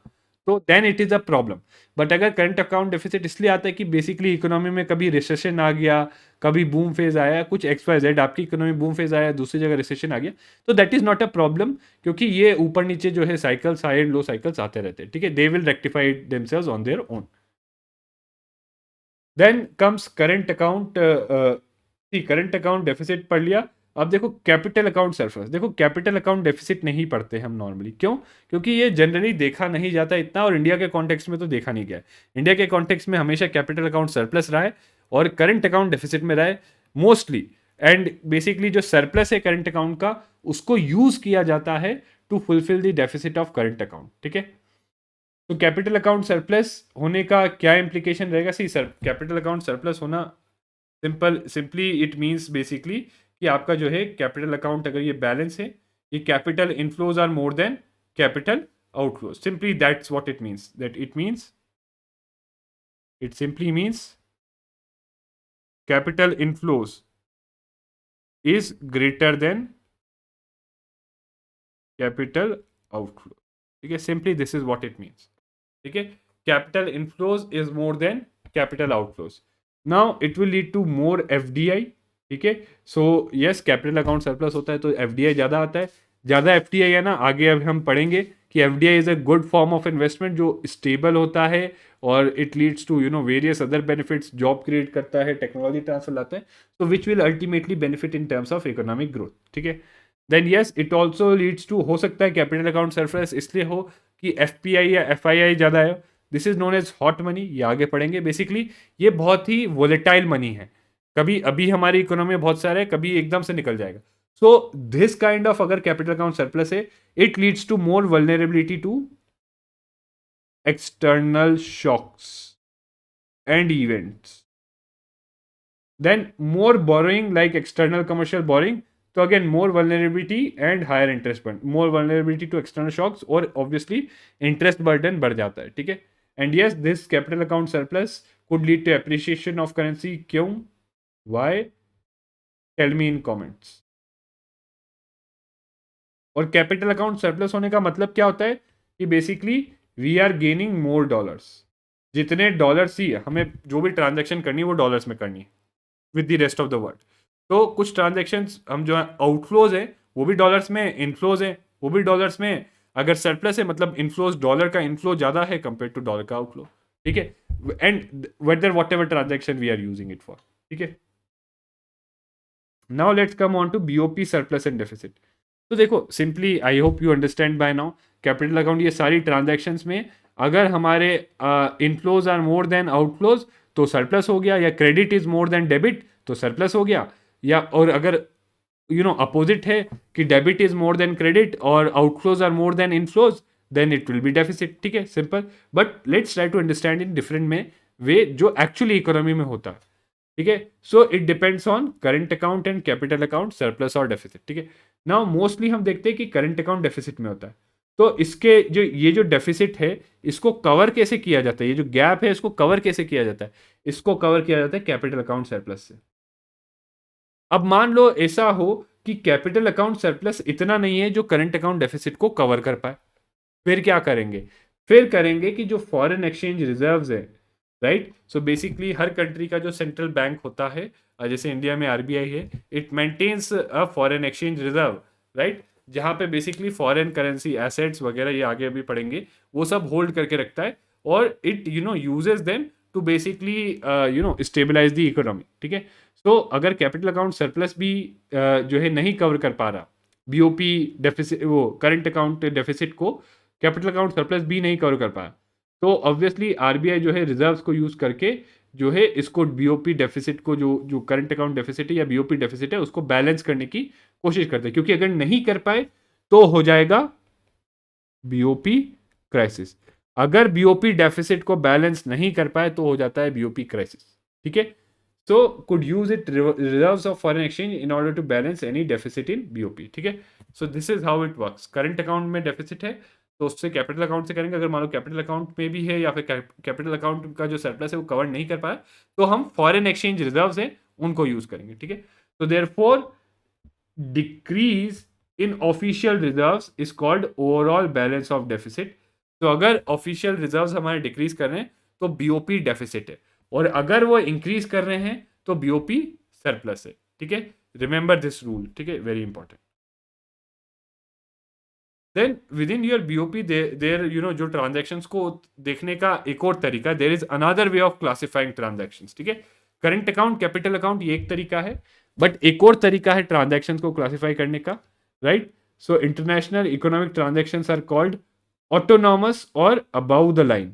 तो then it is a problem. But अगर करंट अकाउंट डेफिसिट इसलिए आता है कि बेसिकली इकोनॉमी में कभी रिसेशन आ गया, कभी बूम फेज आया, कुछ एक्स वाई जेड, आपकी इकोनॉमी बूम फेज आया, दूसरी जगह रिसेशन आ गया, तो that is not a problem, क्योंकि ये ऊपर नीचे जो है cycles, high and low cycles आते रहते हैं, ठीक है। They will rectify themselves on their own. Then comes current account, current account deficit पढ़ लिया। अब देखो कैपिटल अकाउंट सरप्लस। देखो कैपिटल अकाउंट डेफिसिट नहीं पढ़ते हम नॉर्मली, क्यों? क्योंकि ये जनरली देखा नहीं जाता इतना, और इंडिया के कॉन्टेक्स्ट में तो देखा नहीं गया है। इंडिया के कॉन्टेक्स्ट में हमेशा कैपिटल अकाउंट सरप्लस रहा है और करंट अकाउंट डेफिसिट में रहा है मोस्टली। एंड बेसिकली जो सरप्लस है करंट अकाउंट का, उसको यूज किया जाता है to fulfil the deficit of current account, ठीक है। तो कैपिटल अकाउंट सरप्लस होने का क्या इंप्लीकेशन रहेगा? सी सर, कैपिटल अकाउंट सरप्लस होना सिंपली इट मीन्स बेसिकली कि आपका जो है कैपिटल अकाउंट अगर ये बैलेंस है, ये capital inflows are more than capital outflows. Simply that's what it means, that it simply means capital inflows is greater than capital outflow, ठीक है। Simply this is what it means, ठीक है। Capital inflows is more than capital outflows. Now it will lead to more FDI, ठीक है। So yes, capital account surplus होता है तो FDI ज़्यादा आता है। ज़्यादा एफडीआई है ना, आगे अब हम पढ़ेंगे कि FDI is a good form of investment जो स्टेबल होता है, और it leads to various other benefits, job create करता है, टेक्नोलॉजी ट्रांसफर लाता है, तो which will ultimately benefit in terms of economic growth, ठीक है। Then yes, it also leads to, हो सकता है कैपिटल अकाउंट सरप्लस इसलिए हो कि एफपीआई या एफआईआई ज़्यादा है। This is known as hot money, ये आगे पढ़ेंगे। बेसिकली ये बहुत ही वोलेटाइल मनी है, कभी अभी हमारी इकोनॉमी में बहुत सारे है, कभी एकदम से निकल जाएगा। सो दिस काइंड ऑफ अगर कैपिटल अकाउंट सरप्लस है, it leads to more vulnerability to external shocks and events, then more borrowing like external commercial borrowing, तो again more vulnerability and higher interest burden, more vulnerability to external shocks, और obviously interest burden बढ़ जाता है, ठीक है। And yes, this capital account surplus could lead to appreciation of currency. क्यों? Why? Tell me in comments. और capital account surplus होने का मतलब क्या होता है कि basically we are gaining more dollars. जितने डॉलर्स ही हमें जो भी ट्रांजैक्शन करनी है वो डॉलर्स में करनी है with the rest of the world. तो कुछ ट्रांजैक्शंस हम जो है आउटफ्लोज है वो भी डॉलर्स में, इनफ्लोज है वो भी डॉलर्स में। अगर सरप्लस है मतलब इनफ्लोज, डॉलर का इनफ्लो ज़्यादा है कंपेयर टू डॉलर का आउटफ्लो, ठीक है। And whether whatever transaction we are using it for, ठीक है। Now let's come on to BOP surplus and deficit. तो देखो simply, I hope you understand by now, capital account ये सारी transactions में अगर हमारे inflows are more than outflows तो सरप्लस हो गया, या credit is more than debit तो सरप्लस हो गया, या और अगर अपोजिट है कि debit is more than credit और outflows are more than inflows, then it will be deficit, ठीक है, simple. But let's try to understand in different में वे जो एक्चुअली इकोनॉमी में होता है, ठीक है। So it depends on current account and capital account surplus और डेफिसिट, ठीक है। नाउ मोस्टली हम देखते हैं कि करंट अकाउंट डेफिसिट में होता है, तो इसके जो ये जो डेफिसिट है इसको कवर कैसे किया जाता है, ये जो गैप है इसको कवर कैसे किया जाता है? इसको कवर किया जाता है कैपिटल अकाउंट सरप्लस से। अब मान लो ऐसा हो कि कैपिटल अकाउंट सरप्लस इतना नहीं है जो करंट अकाउंट डेफिसिट को कवर कर पाए, फिर क्या करेंगे? फिर करेंगे कि जो फॉरेन एक्सचेंज रिजर्व्स है, राइट, सो बेसिकली हर कंट्री का जो सेंट्रल बैंक होता है, जैसे इंडिया में आरबीआई है, it maintains a foreign exchange reserve, right, जहाँ पे बेसिकली फॉरेन करेंसी एसेट्स वगैरह, ये आगे अभी पढ़ेंगे, वो सब होल्ड करके रखता है, और it uses them to basically stabilise the economy, ठीक है। तो अगर कैपिटल अकाउंट सरप्लस भी जो है नहीं कवर कर पा रहा, बीओपी डेफिसिट, वो करंट अकाउंट डेफिसिट को कैपिटल अकाउंट सरप्लस भी नहीं कवर कर पाया, तो ऑब्वियसली आरबीआई जो है रिजर्व्स को यूज करके जो है इसको बीओपी डेफिसिट को, जो जो करंट अकाउंट डेफिसिट है या बीओपी डेफिसिट है, उसको बैलेंस करने की कोशिश करते हैं, क्योंकि अगर नहीं कर पाए तो हो जाएगा बीओपी क्राइसिस। अगर बीओपी डेफिसिट को बैलेंस नहीं कर पाए तो हो जाता है बीओपी क्राइसिस। ठीक है, so could use it reserves of foreign exchange in order to balance any deficit in BOP. ठीक है, so this is how it works. Current account में डेफिसिट है तो उससे कैपिटल अकाउंट से करेंगे, अगर मान लो कैपिटल अकाउंट में भी है या फिर कैपिटल अकाउंट का जो सरप्लस है वो कवर नहीं कर पाया, तो हम फॉरेन एक्सचेंज रिजर्व्स हैं उनको यूज करेंगे। ठीक है, तो therefore decrease in official reserves is called overall balance of deficit. तो अगर ऑफिशियल रिजर्व्स हमारे डिक्रीज कर रहे हैं तो बीओपी डेफिसिट है, और अगर वो इंक्रीज कर रहे हैं तो बीओपी सरप्लस है। ठीक है, रिमेंबर दिस रूल। ठीक है, very important. Then within your BOP there you know, जो ट्रांजेक्शन्स को देखने का एक और तरीका, there is another way of classifying transactions. ठीक है, करंट अकाउंट, कैपिटल अकाउंट ये एक तरीका है, बट एक और तरीका है ट्रांजेक्शन्स को क्लासिफाई करने का, right. So international economic transactions are called autonomous और अबाउ द लाइन,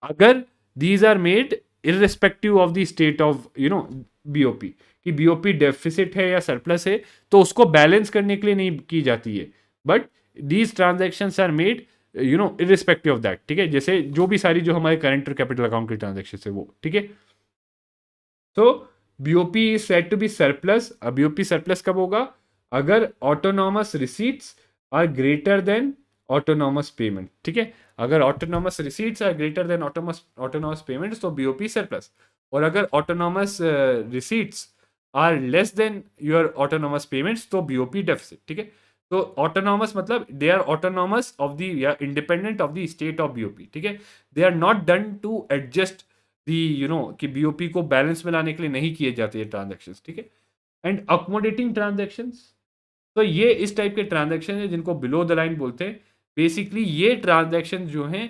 अगर these are made irrespective of the state of BOP, कि बीओपी डेफिसिट है या सरप्लस है तो उसको बैलेंस करने के लिए नहीं की जाती है, but these transactions are made irrespective of that. ठीक है, जैसे जो भी सारी जो हमारे करंट और कैपिटल अकाउंट की ट्रांजेक्शन है वो। ठीक है, तो BOP is said to be surplus. BOP surplus कब होगा? अगर autonomous receipts are greater than autonomous payment. ठीक है, अगर autonomous receipts are greater than autonomous payments तो बीओपी सरप्लस, और अगर autonomous receipts are less than your autonomous payments तो बीओपी डेफिसिट। ठीक है, तो ऑटोनॉमस मतलब they are autonomous of the या independent of the state of BOP. ठीक है, they are not done to adjust दी कि बीओपी को बैलेंस में लाने के लिए नहीं किए जाते ये ट्रांजेक्शन्स। ठीक है, एंड अकोमोडेटिंग ट्रांजेक्शन्स, तो ये इस टाइप के ट्रांजेक्शन है जिनको बिलो द लाइन बोलते हैं। बेसिकली ये ट्रांजेक्शन जो हैं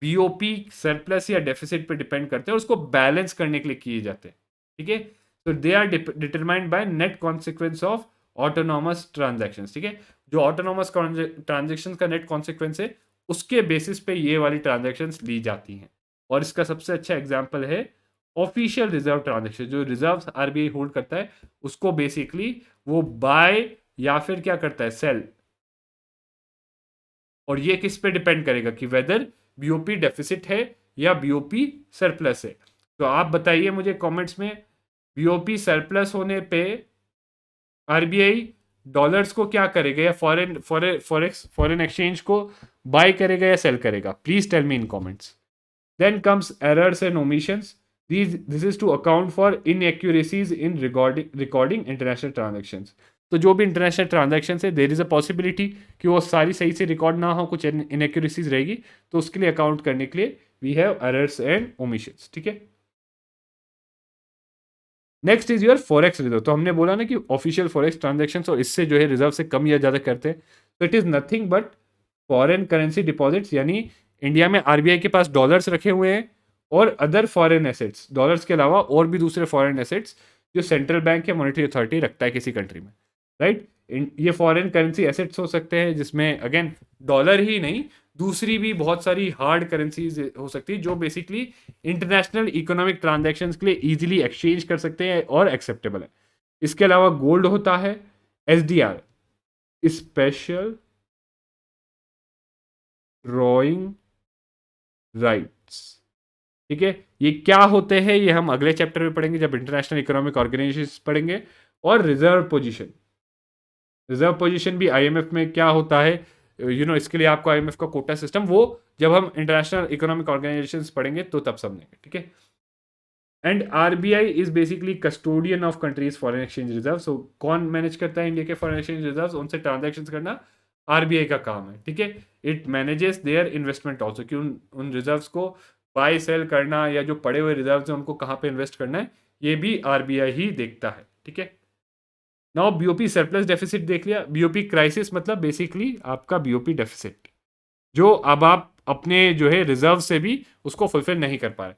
बीओपी सरप्लस या डेफिसिट पे डिपेंड करते हैं और उसको बैलेंस करने के लिए किए जाते हैं। ठीक है, तो they are determined by net consequence of autonomous transactions. ठीक है, जो ऑटोनॉमस ट्रांजेक्शन का नेट कॉन्सिक्वेंस है उसके बेसिस पे ये वाली ट्रांजेक्शन्स ली जाती हैं, और इसका सबसे अच्छा एग्जाम्पल है ऑफिशियल रिजर्व ट्रांजेक्शन। जो रिजर्व आरबीआई होल्ड करता है उसको बेसिकली वो बाय या फिर क्या करता है, सेल, और ये किस पे डिपेंड करेगा कि वेदर बीओपी डेफिसिट है या बीओपी सरप्लस है। तो आप बताइए मुझे कमेंट्स में, बीओपी सरप्लस होने पे आरबीआई डॉलर्स को क्या करेगा, या फॉरेन एक्सचेंज को बाय करेगा या सेल करेगा? Please tell me in comments. Then comes errors and omissions. This is to account for inaccuracies in recording international transactions. तो जो भी इंटरनेशनल ट्रांजेक्शन है देर इज अ पॉसिबिलिटी कि वो सारी सही से रिकॉर्ड ना हो, कुछ इनएक्यूरेसीज रहेगी, तो उसके लिए अकाउंट करने के लिए we have errors and omissions. ठीक है, next is your forex reserve. तो हमने बोला ना कि ऑफिशियल फॉरेक्स ट्रांजेक्शन और इससे जो है रिजर्व से कम या ज़्यादा करते हैं, तो it is nothing but foreign currency deposits, यानी इंडिया में आरबीआई के पास डॉलर्स रखे हुए हैं और अदर फॉरेन एसेट्स, डॉलर्स के अलावा और भी दूसरे फॉरेन एसेट्स जो सेंट्रल बैंक या मॉनेटरी अथॉरिटी रखता है किसी कंट्री में, राइट। ये फॉरेन करेंसी एसेट्स हो सकते हैं जिसमें अगेन डॉलर ही नहीं, दूसरी भी बहुत सारी हार्ड करेंसीज हो सकती है जो बेसिकली इंटरनेशनल इकोनॉमिक ट्रांजैक्शंस के लिए इजीली एक्सचेंज कर सकते हैं और एक्सेप्टेबल है। इसके अलावा गोल्ड होता है, एसडीआर, स्पेशल ड्रॉइंग राइट्स। ठीक है, ये क्या होते हैं ये हम अगले चैप्टर में पढ़ेंगे जब इंटरनेशनल इकोनॉमिक ऑर्गेनाइजेशन पढ़ेंगे। और रिजर्व पोजीशन, रिजर्व पोजीशन भी आईएमएफ में क्या होता है, इसके लिए आपको आईएमएफ का कोटा सिस्टम, वो जब हम इंटरनेशनल इकोनॉमिक ऑर्गेनाइजेशन पढ़ेंगे तो तब समझेंगे। ठीक है, and RBI is basically custodian of country's foreign exchange reserve. So कौन मैनेज करता है इंडिया के फॉरेन एक्सचेंज रिजर्व, उनसे ट्रांजेक्शन करना आरबीआई का काम है। ठीक है, it manages their investment also, कि उन रिजर्व्स को बाय सेल करना या जो पड़े हुए रिजर्व्स हैं उनको कहाँ पे इन्वेस्ट करना है, ये भी आरबीआई ही देखता है। ठीक है, नाउ बीओपी सरप्लस डेफिसिट देख लिया। बीओपी क्राइसिस मतलब बेसिकली आपका बीओपी डेफिसिट जो अब आप अपने जो है रिजर्व से भी उसको फुलफिल नहीं कर पा रहे।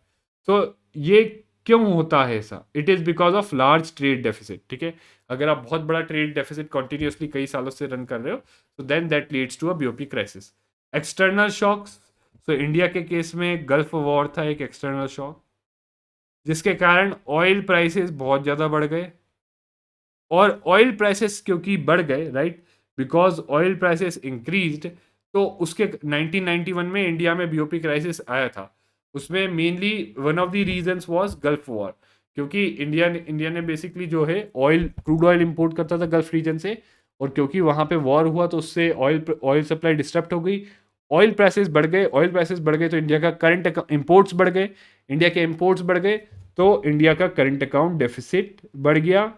तो ये क्यों होता है ऐसा? It is because of large trade deficit, ठीक है। अगर आप बहुत बड़ा ट्रेड डेफिसिट कंटिन्यूसली कई सालों से रन कर रहे हो, तो then that leads to a BOP crisis. External shocks, तो इंडिया के केस में गल्फ वॉर था एक एक्सटर्नल शॉक, जिसके कारण ऑयल प्राइसेस बहुत ज़्यादा बढ़ गए। और ऑयल प्राइसेस क्योंकि बढ़ गए, right, because oil prices increased, तो उसके 1991 में इंडिया में बीओपी क्राइसिस आया था। उसमें mainly one of the reasons was gulf war, क्योंकि इंडिया ने बेसिकली जो है ऑयल, क्रूड ऑयल इंपोर्ट करता था गल्फ रीजन से, और क्योंकि वहां पे वॉर हुआ तो उससे ऑयल सप्लाई डिस्टर्ब हो गई। ऑयल प्राइसेस बढ़ गए तो इंडिया का करंट इंपोर्ट्स बढ़ गए। इंडिया के इंपोर्ट्स बढ़ गए तो इंडिया का करंट अकाउंट डेफिसिट बढ़ गया।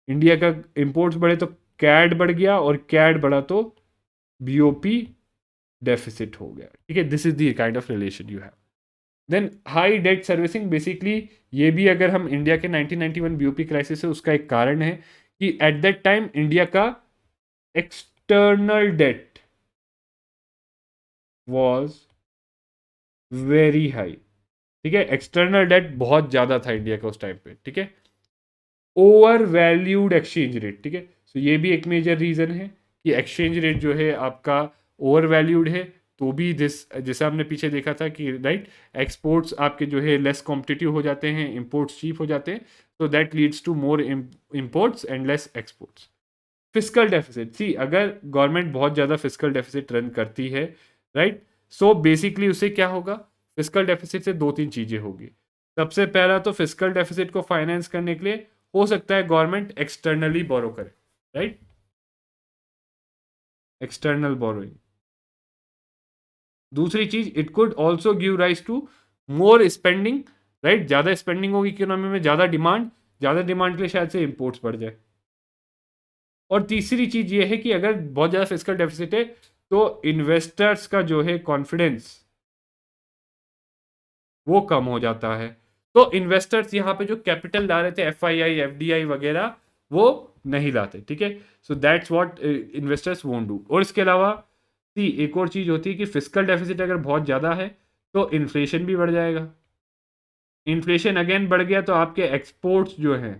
इंडिया का इंपोर्ट्स बढ़े तो कैड बढ़ गया, और कैड बढ़ा तो बीओपी डेफिसिट हो गया, ठीक है। This is the kind of relation you have. Then high debt servicing, basically ये भी अगर हम इंडिया के 1991 बीओपी क्राइसिस है उसका एक कारण है कि एट दैट टाइम इंडिया का external debt was very high, ठीक है। एक्सटर्नल डेट बहुत ज्यादा था इंडिया का उस टाइम पे, ठीक है। ओवर वैल्यूड एक्सचेंज रेट, ठीक है। सो ये भी एक मेजर रीजन है कि एक्सचेंज रेट जो है आपका ओवर वैल्यूड है। तो भी जैसे हमने पीछे देखा था कि राइट, एक्सपोर्ट्स आपके जो है लेस कॉम्पिटिटिव हो जाते हैं, इंपोर्ट्स चीप हो जाते हैं, तो that leads to more imports and less exports. Fiscal deficit, see अगर गवर्नमेंट बहुत ज़्यादा फिजिकल डेफिसिट रन करती है, राइट, सो बेसिकली उसे क्या होगा, फिजिकल डेफिसिट से दो तीन चीज़ें होगी। सबसे पहला तो फिजिकल डेफिसिट को फाइनेंस करने के लिए हो सकता है गवर्नमेंट एक्सटर्नली बोरो करे, राइट, एक्सटर्नल बोरोइंग। दूसरी चीज, it could also give rise to more spending, right, ज्यादा स्पेंडिंग होगी इकोनॉमी में, ज्यादा डिमांड के लिए शायद से इंपोर्ट्स बढ़ जाए। और तीसरी चीज ये है कि अगर बहुत ज्यादा फिजिकल डेफिसिट है तो इन्वेस्टर्स का जो है कॉन्फिडेंस वो कम हो जाता है। तो इन्वेस्टर्स यहाँ पे जो कैपिटल ला रहे थे, एफआईआई एफडीआई वगैरह, वो नहीं लाते, ठीक है। So that's what investors won't do. और इसके अलावा सी एक और चीज होती है कि फिजिकल डेफिसिट अगर बहुत ज्यादा है तो इन्फ्लेशन भी बढ़ जाएगा। इन्फ्लेशन अगेन बढ़ गया तो आपके एक्सपोर्ट्स जो हैं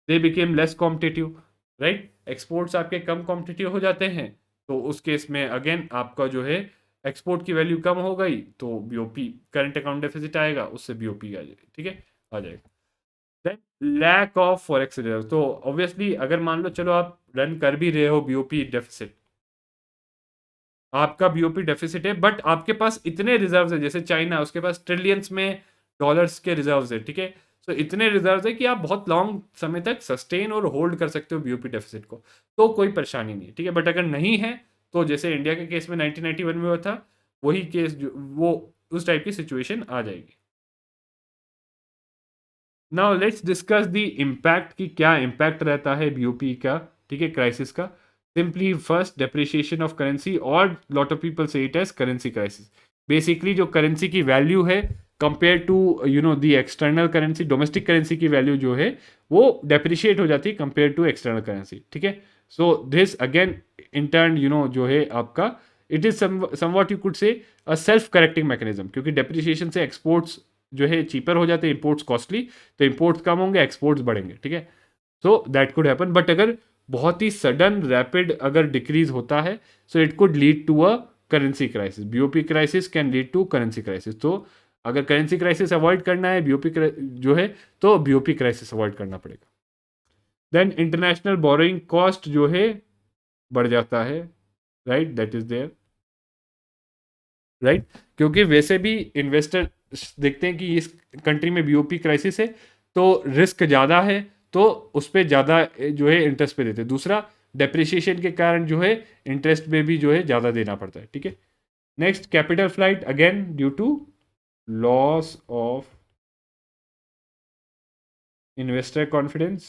they became less competitive, right, exports आपके कम कॉम्पिटिटिव हो जाते हैं। तो उस केस में अगेन आपका जो है एक्सपोर्ट की वैल्यू कम हो गई तो बीओपी, करंट अकाउंट डेफिसिट आएगा, उससे बीओपी आ जाएगी, ठीक है, आ जाएगा। Then lack of forex reserve, तो ऑब्वियसली अगर मान लो चलो आप रन कर भी रहे हो बीओपी डेफिसिट, आपका बीओपी डेफिसिट है, बट आपके पास इतने रिजर्व्स है, जैसे चाइना उसके पास ट्रिलियंस में डॉलर्स के रिजर्व्स है, ठीक है। सो इतने रिजर्व्स है कि आप बहुत लॉन्ग समय तक सस्टेन और होल्ड कर सकते हो बीओपी डेफिसिट को, तो कोई परेशानी नहीं है, ठीक है। बट अगर नहीं है तो जैसे इंडिया के केस में 1991 में हुआ था, वही केस वो उस टाइप की सिचुएशन आ जाएगी। Now let's discuss the impact, कि क्या इम्पैक्ट रहता है बीओपी का, ठीक है, क्राइसिस का। Simply first, depreciation of currency, और lot of people say it as currency crisis. Basically जो करेंसी की वैल्यू है compare to the external currency, domestic currency की वैल्यू जो है वो डेप्रिशिएट हो जाती है कंपेयर टू एक्सटर्नल करेंसी, ठीक है। So this again in turn जो है आपका, it is somewhat you could say a self correcting mechanism, क्योंकि डेप्रिसिएशन से एक्सपोर्ट्स जो है चीपर हो जाते हैं, इंपोर्ट्स कॉस्टली, तो इंपोर्ट्स कम होंगे, एक्सपोर्ट्स बढ़ेंगे, ठीक है। So that could happen, but अगर बहुत ही सडन रैपिड अगर डिक्रीज होता है, so it could lead to a currency crisis. BOP crisis can lead to currency crisis. तो अगर करेंसी क्राइसिस अवॉइड करना है बीओपी जो है, तो बीओपी क्राइसिस अवॉइड करना पड़ेगा। देन इंटरनेशनल बोरोइंग कॉस्ट जो है बढ़ जाता है, right, that is there, right, क्योंकि वैसे भी इन्वेस्टर देखते हैं कि इस कंट्री में बीओपी क्राइसिस है तो रिस्क ज़्यादा है, तो उस पर ज़्यादा जो है इंटरेस्ट पे देते हैं। दूसरा, डेप्रिसिएशन के कारण जो है इंटरेस्ट में भी जो है ज़्यादा देना पड़ता है, ठीक है। Next, capital flight, again due to loss of investor confidence.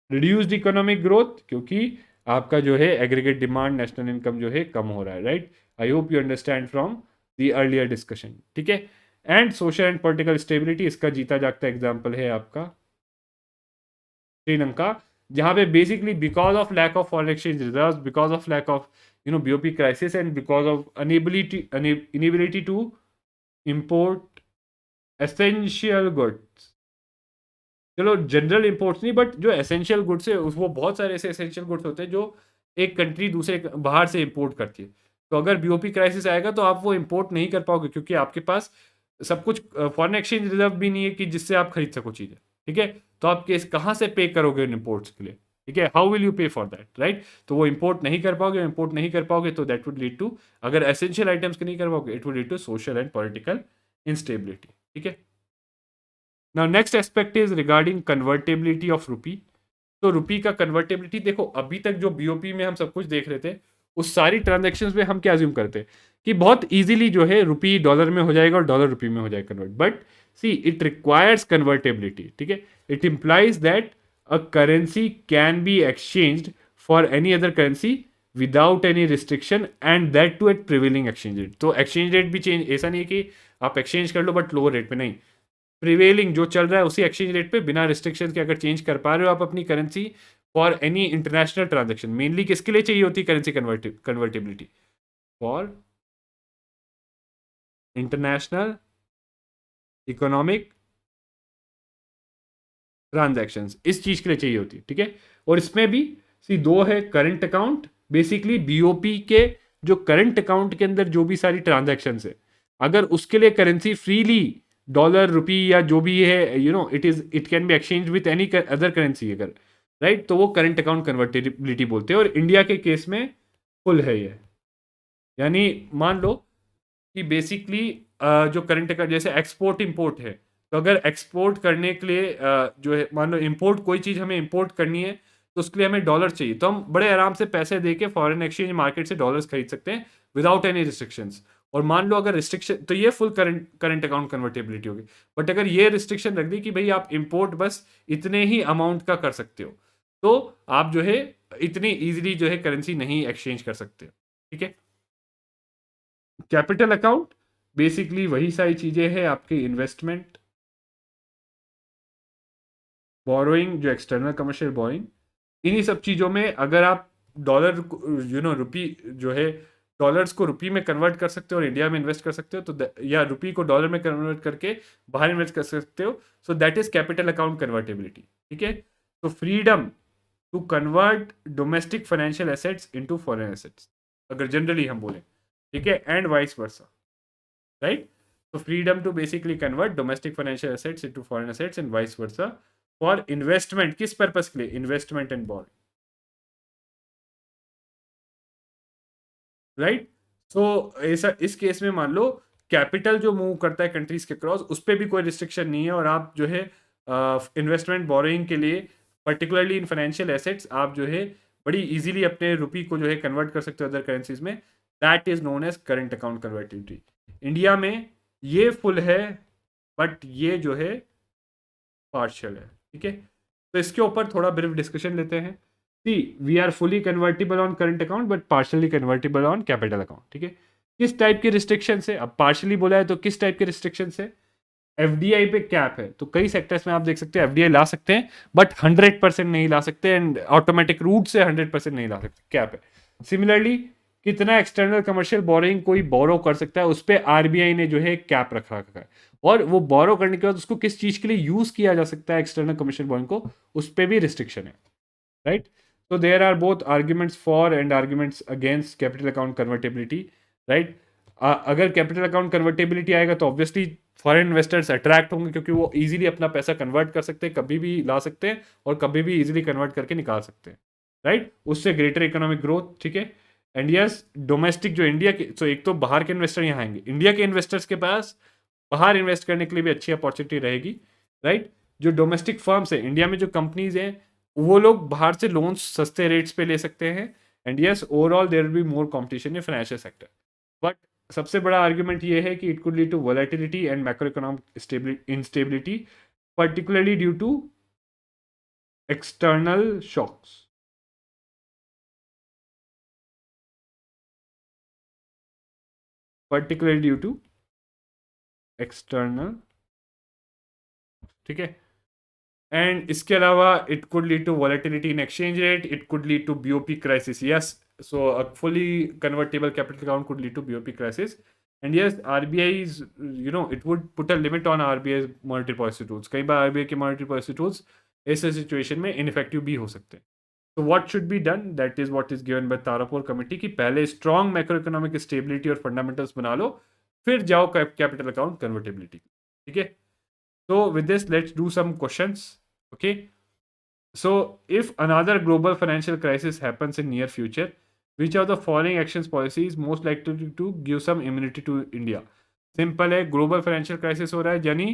Reduced economic growth, क्योंकि आपका जो है एग्रीगेट डिमांड, नेशनल इनकम जो है कम हो रहा है, right. I hope you understand from the earlier discussion, ठीक है। And social and political stability, इसका जीता जागता एग्जाम्पल है आपका श्रीलंका, जहां पे basically because of lack of foreign exchange reserves, because of lack of BOP crisis, and because of inability to import essential goods, चलो जनरल इंपोर्ट्स नहीं, बट जो एसेंशियल गुड्स है वो बहुत सारे ऐसे एसेंशियल गुड्स होते हैं जो एक कंट्री दूसरे बाहर से इंपोर्ट करती है। तो अगर बीओपी क्राइसिस आएगा तो आप वो इंपोर्ट नहीं कर पाओगे, क्योंकि आपके पास सब कुछ फॉरेन एक्सचेंज रिजर्व भी नहीं है कि जिससे आप खरीद सको चीज़ें। ठीक है, तो आप केस कहाँ से पे करोगे इन इंपोर्ट्स के लिए? ठीक है, हाउ विल यू पे फॉर दैट, राइट? तो वो इंपोर्ट नहीं कर पाओगे, इंपोर्ट नहीं कर पाओगे तो दैट वुड लीड टू, अगर एसेंशियल आइटम्स के नहीं कर पाओगे, it would lead to social and political instability. ठीक है, now next aspect is regarding convertibility of rupee. तो रुपी का कन्वर्टेबिलिटी देखो, अभी तक जो बीओपी में हम सब कुछ देख रहे थे उस सारी ट्रांजेक्शन्स में हम क्या अज्यूम करते हैं कि बहुत इजीली जो है रुपी डॉलर में हो जाएगा और डॉलर रुपी में हो जाएगा convert, but see it requires convertibility. ठीक है, it implies that a currency can be exchanged for any other currency without any restriction and that too at prevailing exchange rate. तो एक्सचेंज रेट भी change, ऐसा नहीं है कि आप exchange कर लो बट लोअर रेट पे, नहीं, प्रिवेलिंग जो चल रहा है उसी एक्सचेंज रेट पे बिना रिस्ट्रिक्शन के अगर चेंज कर पा रहे हो आप अपनी currency for any international transaction. Mainly किसके लिए चाहिए होती है currency convertibility? For international economic transactions, इस चीज के लिए चाहिए होती है। ठीक है, और इसमें भी सी दो है, करंट अकाउंट, बेसिकली बीओपी के जो करंट अकाउंट के अंदर जो भी सारी ट्रांजैक्शंस है, अगर उसके लिए करेंसी फ्रीली डॉलर रुपी या जो भी है, it can be exchange with any other currency अगर, राइट, तो वो करंट अकाउंट कन्वर्टेबिलिटी बोलते हैं। और इंडिया के केस में फुल है ये, यानी मान लो कि बेसिकली जो करंट अकाउंट जैसे एक्सपोर्ट इंपोर्ट है, तो अगर एक्सपोर्ट करने के लिए जो है, मान लो इंपोर्ट कोई चीज़ हमें इंपोर्ट करनी है तो उसके लिए हमें डॉलर चाहिए, तो हम बड़े आराम से पैसे दे के फॉरेन एक्सचेंज मार्केट से डॉलर्स खरीद सकते हैं विदाउट एनी रिस्ट्रिक्शंस। और मान लो अगर रिस्ट्रिक्शन, तो ये full current current account convertibility होगी। बट अगर ये रिस्ट्रिक्शन रख दी कि भाई आप इंपोर्ट बस इतने ही अमाउंट का कर सकते हो, तो आप जो है इतनी इजीली जो है करेंसी नहीं एक्सचेंज कर सकते हो। ठीक है, कैपिटल अकाउंट बेसिकली वही सारी चीजें हैं, आपके इन्वेस्टमेंट, बोरोइंग, जो एक्सटर्नल कमर्शियल बोरोइंग, इन्हीं सब चीज़ों में अगर आप डॉलर रुपी जो है, डॉलर्स को रुपी में कन्वर्ट कर सकते हो और इंडिया में इन्वेस्ट कर सकते हो, तो या रुपी को डॉलर में कन्वर्ट करके बाहर इन्वेस्ट कर सकते हो, so that is capital account convertibility. ठीक है, तो freedom to convert domestic financial assets into foreign assets, अगर जनरली हम बोलें। ठीक है, and vice versa, right? So freedom to basically convert domestic financial assets into foreign assets and vice versa for investment, किस purpose के लिए? Investment and borrowing, right? So ऐसा इस केस में मान लो कैपिटल जो मूव करता है कंट्रीज के क्रॉस, उस पर भी कोई रिस्ट्रिक्शन नहीं है, और आप जो है इन्वेस्टमेंट बोरिंग के लिए पर्टिकुलरली इन फाइनेंशियल एसेट्स आप जो है बड़ी इजीली अपने रुपी को जो है कन्वर्ट कर सकते हो अदर करेंसीज में। That is known as current account convertibility. India में ये फुल है, बट ये जो है पार्शियल है। ठीक है, तो इसके ऊपर थोड़ा ब्रीफ डिस्कशन लेते हैं। See we are fully convertible on current account but partially convertible on capital account. ठीक है, किस टाइप के रिस्ट्रिक्शन है? अब पार्शियली बोला है तो किस टाइप के रिस्ट्रिक्शन है? एफडीआई पे कैप है, तो कई सेक्टर्स में आप देख सकते हैं एफडीआई ला सकते हैं बट 100% नहीं ला सकते, एंड ऑटोमेटिक रूट से 100% नहीं ला सकते, कैप है। सिमिलरली कितना एक्सटर्नल कमर्शियल बोरोइंग कोई बोरो कर सकता है, उस पर आरबीआई ने जो है कैप रखा है, और वो बोरो करने के बाद उसको किस चीज के लिए यूज किया जा सकता है एक्सटर्नल कमर्शियल बोरोइंग को, उस पर भी रिस्ट्रिक्शन है, right? So there are both arguments for and arguments against capital account convertibility, right? अगर कैपिटल अकाउंट कन्वर्टेबिलिटी आएगा तो ऑब्वियसली फॉरेन इन्वेस्टर्स अट्रैक्ट होंगे, क्योंकि वो इजीली अपना पैसा कन्वर्ट कर सकते हैं, कभी भी ला सकते हैं और कभी भी इजीली कन्वर्ट करके निकाल सकते हैं, राइट? उससे ग्रेटर इकोनॉमिक ग्रोथ। ठीक है, एंड यस डोमेस्टिक जो इंडिया के, तो एक तो बाहर के इन्वेस्टर यहाँ आएंगे, इंडिया के इन्वेस्टर्स के पास बाहर इन्वेस्ट करने के लिए भी अच्छी अपॉर्चुनिटी रहेगी, राइट? जो डोमेस्टिक फर्म्स है इंडिया में, जो कंपनीज हैं, वो लोग बाहर से लोन्स सस्ते रेट्स पे ले सकते हैं, and yes overall there will be more competition in financial sector. But सबसे बड़ा आर्ग्यूमेंट ये है कि it could lead to volatility and macro economic instability, particularly due to external shocks, particularly due to external. ठीक है, and इसके अलावा it could lead to volatility in exchange rate, it could lead to BOP crisis. Yes, so a fully convertible capital account could lead to BOP crisis, and yes RBI is it would put a limit on RBI monetary policy tools. कई बार RBI के monetary policy tools ऐसे situation में ineffective भी हो सकते हैं. तो what should be done, that is what is given by Tarapur committee कि पहले स्ट्रॉन्ग मैक्रो इकोनॉमिक स्टेबिलिटी और फंडामेंटल्स बना लो, फिर जाओ कैपिटल अकाउंट कन्वर्टेबिलिटी. ठीक है. So with this, let's do some questions. Okay. So if another global financial crisis happens in near future, which of the following actions policies most likely to give some immunity to India? Simple है, global financial crisis हो रहा है, यानी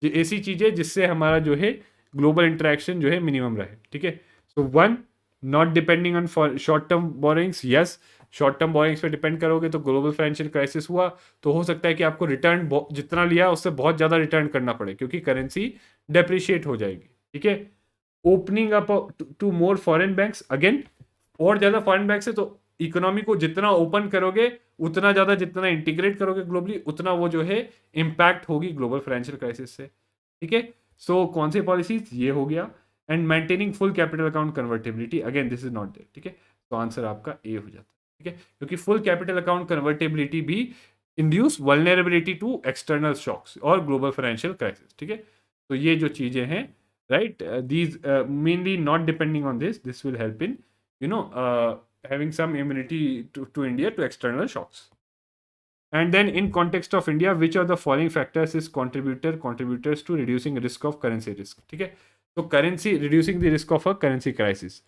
ये ऐसी चीज़ है जिससे हमारा जो है ग्लोबल इंटरेक्शन जो है मिनिमम रहे. ठीक है. So one, not depending on short term borrowings. Yes, short term borrowings पे डिपेंड करोगे तो ग्लोबल फाइनेंशियल क्राइसिस हुआ तो हो सकता है कि आपको रिटर्न जितना लिया उससे बहुत ज़्यादा रिटर्न करना पड़े क्योंकि करेंसी डेप्रिशिएट हो जाएगी. ठीक है. Opening up to more foreign banks, again और ज़्यादा फॉरेन बैंक से, तो इकोनॉमी को जितना ओपन करोगे उतना ज़्यादा, जितना इंटीग्रेट करोगे ग्लोबली, उतना वो जो है इम्पैक्ट होगी ग्लोबल फाइनेंशियल क्राइसिस से. ठीक है. सो कौन सी पॉलिसीज, ये हो गया. And maintaining full capital account convertibility, again this is not there. ठीक है. तो आंसर आपका ए हो जाता है. ठीक है. क्योंकि फुल कैपिटल अकाउंट कन्वर्टेबिलिटी भी induce vulnerability to external shocks और ग्लोबल फाइनेंशियल क्राइसिस. ठीक है. तो ये जो चीज़ें हैं, right, these mainly not depending on this will help in having some immunity to India to external shocks. And then in context of India, which of the following factors is contributors to reducing risk of currency risk? ठीक है. तो currency reducing the risk of a currency crisis.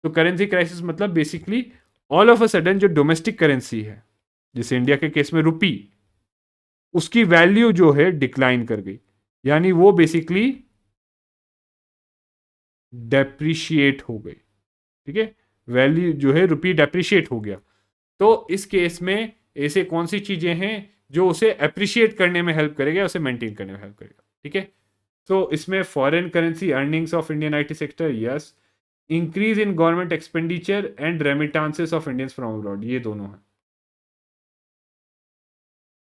तो currency crisis मतलब basically all of a sudden जो domestic currency है, जैसे India के case में रुपी, उसकी वैल्यू जो है डिक्लाइन कर गई, यानी वो बेसिकली डेप्रिशिएट हो गई. ठीक है. वैल्यू जो है रुपी डेप्रिशिएट हो गया. तो इस केस में ऐसे कौन सी चीजें हैं जो उसे अप्रिशिएट करने में हेल्प करेगा, उसे मेंटेन करने में हेल्प करेगा. ठीक है. तो इसमें foreign currency earnings of Indian IT sector, yes. Increase in government expenditure and रेमिटांसेस of Indians from abroad, ये दोनों हैं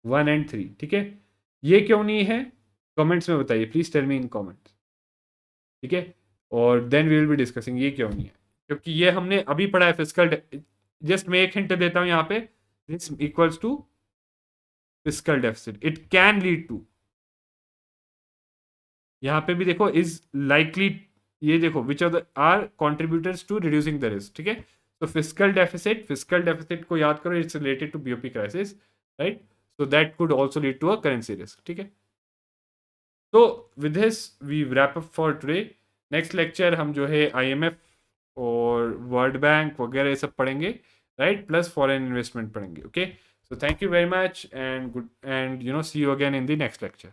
1 and 3. ठीक है. ये क्यों नहीं है, कमेंट्स में बताइए please, tell me in comments. ठीक है. और then we will be discussing ये क्यों नहीं है, क्योंकि ये हमने अभी पढ़ा है फिजिकल. जस्ट मैं एक हिंट देता हूं यहाँ पे, this equals to fiscal deficit, it can lead to. यहाँ पे भी देखो इज लाइकली, ये देखो which of the are contributors to reducing the risk. ठीक है. तो फिजिकल डेफिसिट को याद करो, it's related to BOP crisis, right. So that could also lead to a currency risk. ठीक है. तो with this we wrap up for today. Next lecture हम जो है आईएमएफ और वर्ल्ड बैंक वगैरह ये सब पढ़ेंगे, राइट, प्लस फॉरेन इन्वेस्टमेंट पढ़ेंगे. Okay. So thank you very much and good, and see you again in the next lecture.